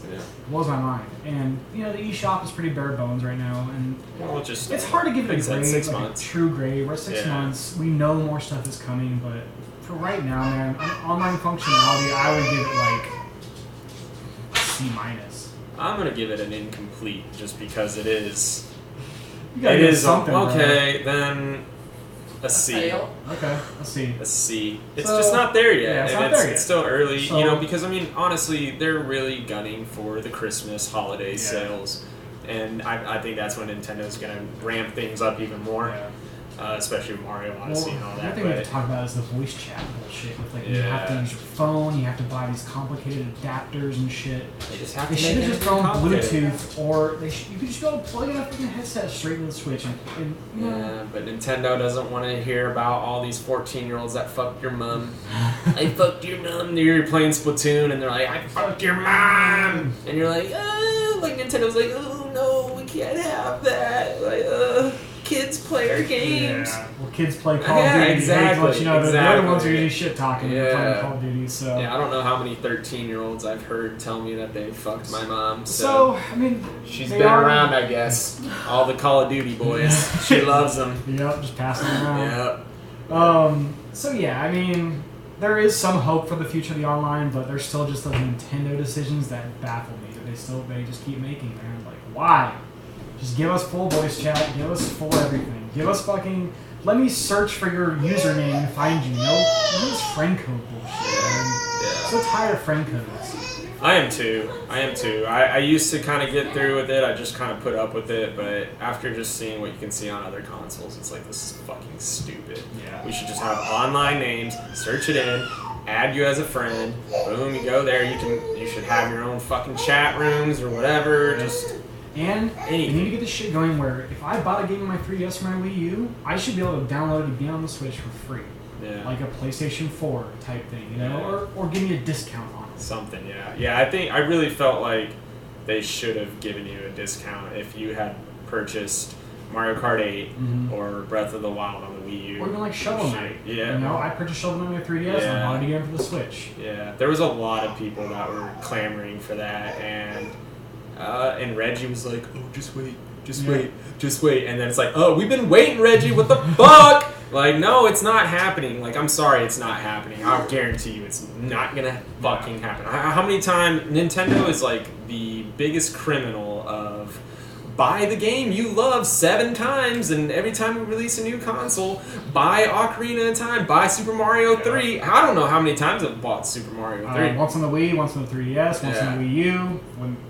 S2: blows my mind. And the eShop is pretty bare bones right now, and it's hard to give it a grade,
S1: 6
S2: like
S1: months.
S2: A true grade. We're at 6 months. We know more stuff is coming, but for right now, man, online functionality, I would give it like C-.
S1: I'm gonna give it an incomplete just because it is.
S2: You gotta give something.
S1: Okay, then a C.
S3: Fail.
S2: Okay, a C.
S1: A C. It's just not there yet.
S2: Yeah, it's not there yet.
S1: It's still early,
S2: So,
S1: because honestly, they're really gunning for the Christmas holiday sales, and I think that's when Nintendo's gonna ramp things up even more.
S2: Yeah.
S1: Especially with Mario Odyssey and all that.
S2: Another thing we have to talk about is the voice chat bullshit. With you have to use your phone, you have to buy these complicated adapters and shit.
S1: They just have
S2: They
S1: to
S2: should
S1: make
S2: have just
S1: it
S2: thrown
S1: complicated.
S2: Bluetooth, or you could just be able to plug in a freaking headset straight into the Switch.
S1: Yeah, but Nintendo doesn't want to hear about all these 14-year-olds that fucked your mom. I fucked your mom. You're playing Splatoon, and they're like, I fucked your mom! And you're like, Nintendo's like, oh no, we can't have that. Like, kids play our games.
S2: Yeah, well, kids play Call of Duty.
S1: Exactly.
S2: The other ones are usually shit talking.
S1: Yeah.
S2: Playing Call of Duty. So
S1: yeah, I don't know how many 13-year-olds I've heard tell me that they fucked my mom.
S2: So
S1: she's been around, I guess. All the Call of Duty boys. She loves them.
S2: Yep, just passing them around.
S1: Yep.
S2: So yeah, there is some hope for the future of the online, but there's still just those Nintendo decisions that baffle me. That they just keep making, man. Like, why? Just give us full voice chat, give us full everything. Give us let me search for your username and find you. No, this friend code bullshit, man.
S1: Yeah.
S2: So tired of friend codes.
S1: I am too. I used to kind of get through with it. I just kind of put up with it, but after just seeing what you can see on other consoles, it's like, this is fucking stupid.
S2: Yeah.
S1: We should just have online names, search it in, add you as a friend, boom, you go there. You should have your own fucking chat rooms or whatever.
S2: And you need to get this shit going where if I bought a game on my 3DS or my Wii U, I should be able to download it again on the Switch for free.
S1: Yeah.
S2: Like a PlayStation 4 type thing, or give me a discount on it.
S1: Something, yeah. Yeah, I really felt like they should have given you a discount if you had purchased Mario Kart 8 or Breath of the Wild on the Wii U.
S2: Or even like Shovel Knight.
S1: Yeah.
S2: I purchased Shovel Knight on my 3DS and I bought it again for the Switch.
S1: Yeah, there was a lot of people that were clamoring for that, and Reggie was like, oh, just wait. And then it's like, oh, we've been waiting, Reggie, what the fuck? Like, no, it's not happening. Like, I'm sorry, it's not happening. I'll guarantee you it's not gonna fucking happen. How many times Nintendo is like the biggest criminal of buy the game you love 7 times, and every time we release a new console, buy Ocarina of Time, buy Super Mario 3. I don't know how many times I've bought Super Mario 3.
S2: Once on the Wii, once on the 3DS, once on the Wii U.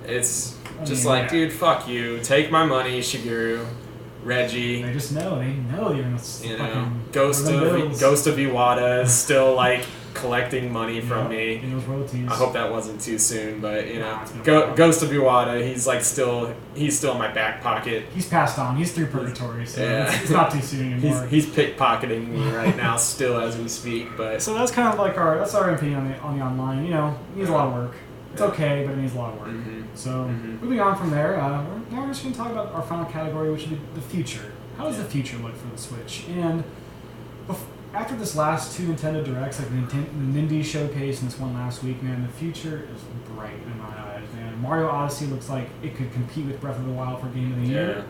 S1: It's just dude, fuck you. Take my money, Shigeru, Reggie.
S2: They just know. They know you're gonna fucking
S1: Ghost of Iwata is still like collecting money from me.
S2: In those royalties.
S1: I hope that wasn't too soon, but Ghost of Iwata, he's still in my back pocket.
S2: He's passed on. He's through purgatory, so it's not too soon anymore.
S1: He's pickpocketing me right now, still as we speak. But
S2: so that's kind of like our opinion on the online. It needs a lot of work. It's okay, but it needs a lot of work. So moving on from there, now we're just going to talk about our final category, which would be the future. How does the future look for the Switch? And after this last 2 Nintendo Directs, like the Nindie Showcase and this one last week, man, the future is bright in my eyes, man. Mario Odyssey looks like it could compete with Breath of the Wild for Game of the Year.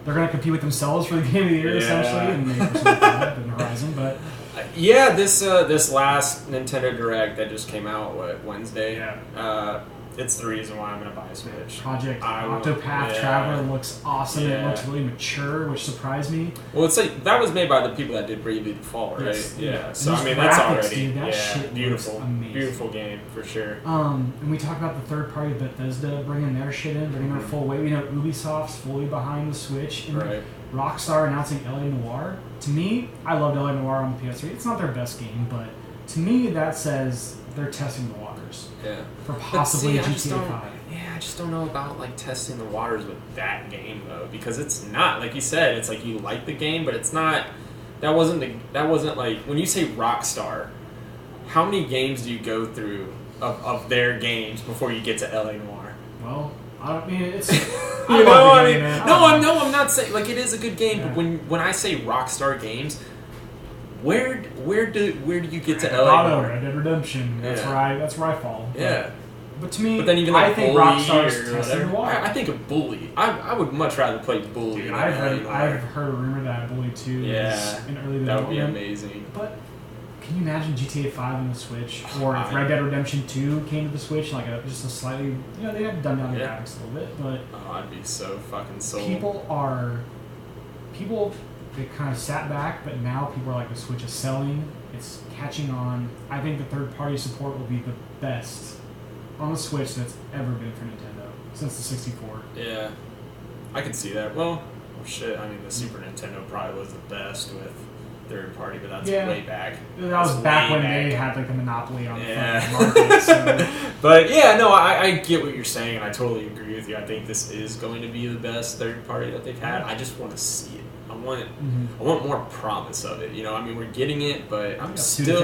S2: They're going to compete with themselves for the Game of the Year, essentially, and maybe for something up in the horizon, but...
S1: this last Nintendo Direct that just came out, Wednesday? it's the reason why I'm gonna buy a Switch.
S2: Project
S1: I will-
S2: Octopath
S1: yeah.
S2: Traveler looks awesome. It
S1: Yeah.
S2: looks really mature, which surprised me.
S1: Well, it's like that was made by the people that did Bravely Default, right?
S2: Yes, yeah.
S1: Yeah.
S2: And
S1: So
S2: those
S1: I mean, that's
S2: graphics,
S1: already
S2: dude, that shit
S1: beautiful,
S2: looks amazing.
S1: beautiful game for sure.
S2: And we talked about the third party Bethesda bringing their shit in, bringing their full weight. We know Ubisoft's fully behind the Switch. And
S1: Right.
S2: Rockstar announcing LA Noire. To me, I loved LA Noire on the PS3. It's not their best game, but to me, that says they're testing the waters
S1: Yeah.
S2: for
S1: But
S2: possibly
S1: see, I just
S2: GTA
S1: don't.
S2: 5.
S1: Yeah, I just don't know about like testing the waters with that game though, because it's not like you said. It's like you like the game, but it's not. That wasn't like when you say Rockstar. How many games do you go through of their games before you get to LA Noire?
S2: Well, I mean, it's.
S1: You know, I mean,
S2: man.
S1: I'm not saying like it is a good game,
S2: Yeah.
S1: but when I say Rockstar games, where do you get to LA
S2: Auto,
S1: Noire?
S2: Red Dead Redemption. That's
S1: Yeah.
S2: where I fall.
S1: Yeah.
S2: But to me,
S1: But then even like
S2: I think
S1: Bully
S2: Rockstar's
S1: or
S2: testing
S1: whatever.
S2: the water.
S1: I think of Bully. I would much rather play Bully
S2: Dude,
S1: than
S2: I've
S1: LA Noire.
S2: heard a rumor that Bully 2
S1: Yeah,
S2: is in early
S1: that would be
S2: development.
S1: amazing.
S2: But can you imagine GTA 5 on the Switch, or if
S1: I-
S2: Red Dead Redemption 2 came to the Switch, like just a slightly, they have done down the
S1: Yeah.
S2: graphics a little bit, but
S1: Oh, I'd be so fucking sold.
S2: people they kind of sat back, but now people are like, the Switch is selling, it's catching on. I think the third party support will be the best on the Switch that's ever been for Nintendo since the 64.
S1: Yeah, I could see that. Well, shit. I mean, the Super Nintendo probably was the best with third party, but that's
S2: Yeah.
S1: way back.
S2: That was
S1: That's
S2: back
S1: way
S2: when
S1: back.
S2: they had like the monopoly on
S1: Yeah.
S2: the fucking market. So.
S1: But yeah, no, I get what you're saying, and I totally agree with you. I think this is going to be the best third party that they've had. I just want to see it. I want more promise of it. You know, I mean, we're getting it, but I'm still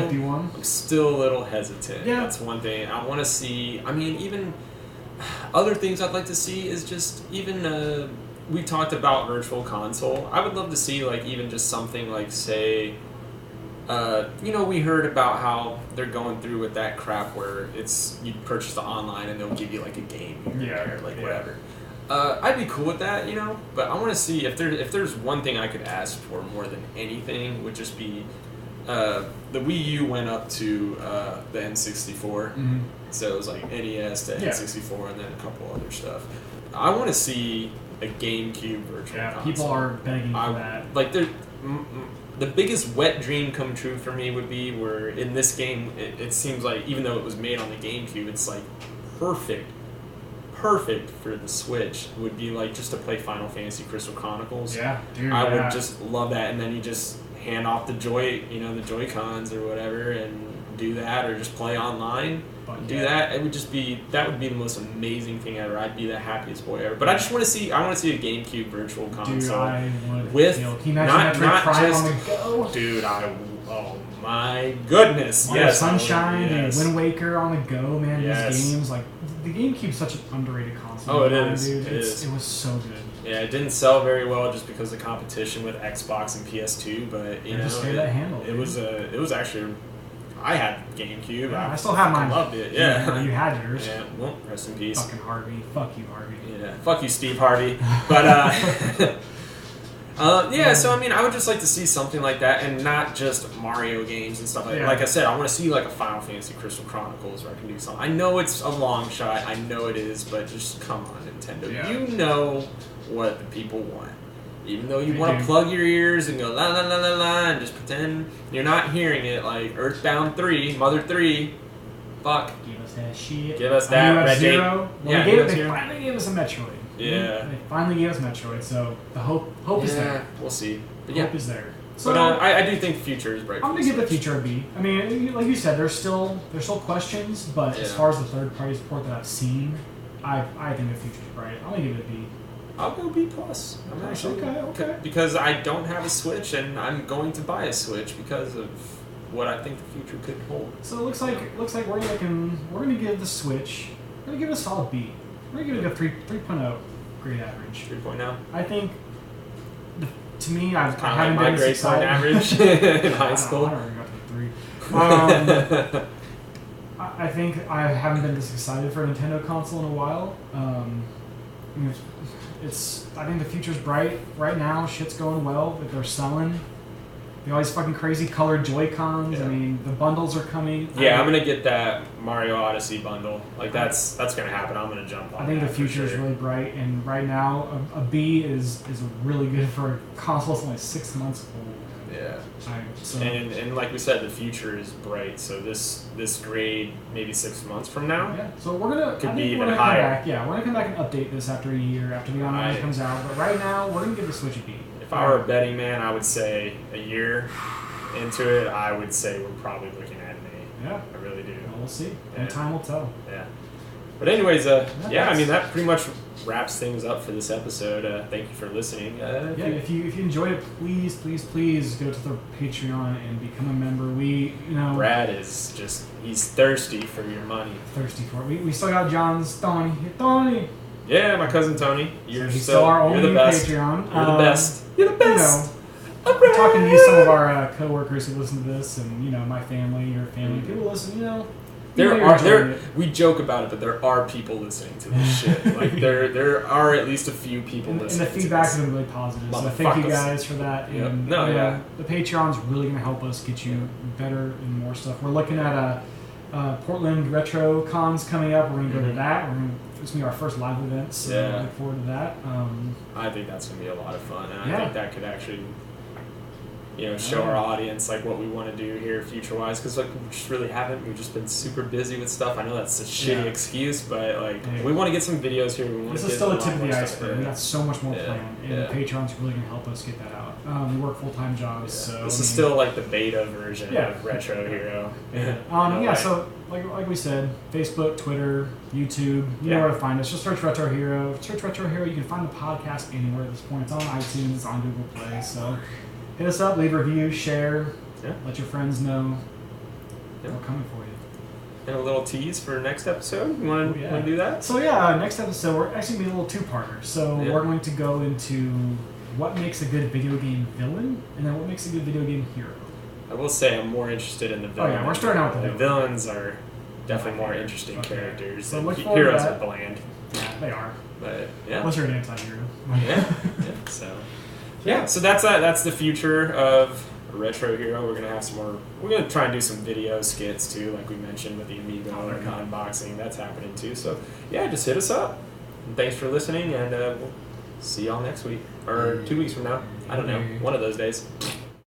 S1: a little hesitant.
S2: Yeah.
S1: That's one thing I want to see. I mean, even other things I'd like to see is just even we talked about Virtual Console. I would love to see like even just something like say. We heard about how they're going through with that crap where it's you purchase the online and they'll give you like a game here, whatever. I'd be cool with that, but I want to see if there's one thing I could ask for more than anything would just be the Wii U went up to the N64, so it was like NES to N64 and then a couple other stuff. I want to see a GameCube Virtual Console.
S2: People are begging for that.
S1: Like the biggest wet dream come true for me would be where in this game it seems like even though it was made on the GameCube, it's like perfect for the Switch would be like just to play Final Fantasy Crystal Chronicles.
S2: Yeah, dude.
S1: I would just love that, and then you just hand off the Joy-Cons or whatever, and do that, or just play online. That. It would just be that would be the most amazing thing ever. I'd be the happiest boy ever. But I just want to see. I want to see a GameCube Virtual Console.
S2: Dude, I would.
S1: With
S2: Can you imagine
S1: not
S2: Prime
S1: just
S2: on the go?
S1: Dude, oh my goodness, yes,
S2: Sunshine,
S1: yes.
S2: Wind Waker on the go, man.
S1: Yes.
S2: These games, like the GameCube's such an underrated console.
S1: Oh, it is.
S2: Dude.
S1: It is.
S2: It was so good.
S1: Yeah, it didn't sell very well just because of competition with Xbox and PS2, but it was actually. I had GameCube.
S2: Yeah, I still have mine.
S1: Loved it. Yeah.
S2: You had yours.
S1: Yeah. Well, rest in peace.
S2: Fucking Harvey. Fuck you, Harvey.
S1: Yeah. Fuck you, Steve Harvey. But so I mean, I would just like to see something like that, and not just Mario games and stuff like that. Like I said, I want to see like a Final Fantasy Crystal Chronicles where I can do something. I know it's a long shot. I know it is, but just come on, Nintendo.
S2: Yeah.
S1: You know what the people want. Even though you
S2: They
S1: want to
S2: do.
S1: plug your ears and go la la la la la and just pretend you're not hearing it, like Earthbound 3, Mother 3, fuck.
S2: Give us that shit.
S1: Give us that, Red
S2: Zero.
S1: Yeah,
S2: They finally gave us a Metroid.
S1: Yeah.
S2: They finally gave us Metroid, so the hope is there.
S1: We'll see. But
S2: Hope is there. So
S1: but I do think the future is bright.
S2: I'm
S1: for
S2: gonna give the
S1: Switch.
S2: future a B. I mean, like you said, there's still questions, but as
S1: Yeah.
S2: far as the third party support that I've seen, I think the future's bright. I'm gonna give it a B.
S1: I'll go B plus. I'm actually
S2: Okay.
S1: because I don't have a Switch and I'm going to buy a Switch because of what I think the future could hold.
S2: So it looks like we're gonna give the Switch, we're gonna give it a solid B. We're gonna give it a 3.0 grade average.
S1: 3.0.
S2: I think to me I
S1: Kind
S2: haven't
S1: of like my
S2: been
S1: grade
S2: this
S1: point
S2: excited.
S1: average in high school.
S2: I don't know, I got to 3. I think I haven't been this excited for a Nintendo console in a while. I mean, I think the future's bright right now. Shit's going well. If they're selling, They all these fucking crazy colored Joy-Cons.
S1: Yeah.
S2: I mean, the bundles are coming.
S1: Yeah, I'm gonna get that Mario Odyssey bundle. Like that's gonna happen. I'm gonna jump on.
S2: I think
S1: that
S2: the future
S1: for sure.
S2: is really bright, and right now a B is really good for a console that's only 6 months old.
S1: Yeah.
S2: So
S1: And like we said, the future is bright. So this grade maybe 6 months from now.
S2: yeah, so we're gonna
S1: Could
S2: I
S1: be
S2: think
S1: even
S2: we're gonna
S1: higher.
S2: come back. Yeah, we're gonna come back and update this after a year after the online comes out. But right now, we're gonna give the Switch a B.
S1: If I were a betting man, I would say a year into it, I would say we're probably looking at an A.
S2: Yeah,
S1: I really do.
S2: well, we'll see.
S1: Yeah.
S2: And time will tell.
S1: Yeah. But anyways, I
S2: that's-
S1: mean that pretty much wraps things up for this episode. Thank you for listening.
S2: Yeah, if you enjoyed it, please go to the Patreon and become a member.
S1: Brad is just he's thirsty for your money.
S2: Thirsty for it. We still got John's Tony.
S1: Yeah, my cousin Tony. You're
S2: He's still our
S1: you're
S2: only
S1: the best.
S2: Patreon.
S1: You're the best. You're the best.
S2: I'm talking to some of our co-workers who listen to this, and my family, your family, people listen.
S1: We joke about it, but there are people listening to this shit. Like there are at least a few people
S2: and
S1: listening.
S2: the feedback has been really positive. So thank you guys for that.
S1: Yep.
S2: And the Patreon's really going to help us get you better and more stuff. We're looking at Portland Retro Cons coming up. We're going to go to that. It's going to be our first live event, so I look forward to that.
S1: I think that's going to be a lot of fun, and
S2: Yeah.
S1: I think that could actually, show our audience like what we want to do here future-wise, because like we just really haven't. We've just been super busy with stuff. I know that's a shitty excuse, but we want to get some videos here.
S2: This is still the tip of the iceberg. We got so much more planned, and the Patreon's really going to help us get that out. We work full-time jobs, so
S1: this is still like the beta version of Retro Hero.
S2: So like we said, Facebook, Twitter, YouTube, you know where to find us. Just search Retro Hero. Search Retro Hero. You can find the podcast anywhere at this point. It's on iTunes, it's on Google Play. So hit us up, leave a review, share, let your friends know we're coming for you.
S1: And a little tease for next episode. You want to do that?
S2: So next episode we're actually going to be a little two-parter. So we're going to go into what makes a good video game villain, and then what makes a good video game hero.
S1: I will say I'm more interested in the villain.
S2: Oh yeah, we're starting out with
S1: the villains are definitely more interesting characters.
S2: So
S1: and
S2: look forward
S1: heroes
S2: to
S1: are bland.
S2: Yeah, they are.
S1: But
S2: Unless you're an anti-hero.
S1: So that's the future of Retro Hero. We're gonna have some more. We're gonna try and do some video skits too, like we mentioned with the Amiibo and unboxing. That's happening too. So just hit us up. And thanks for listening, and we'll see y'all next week or 2 weeks from now. I don't know, one of those days.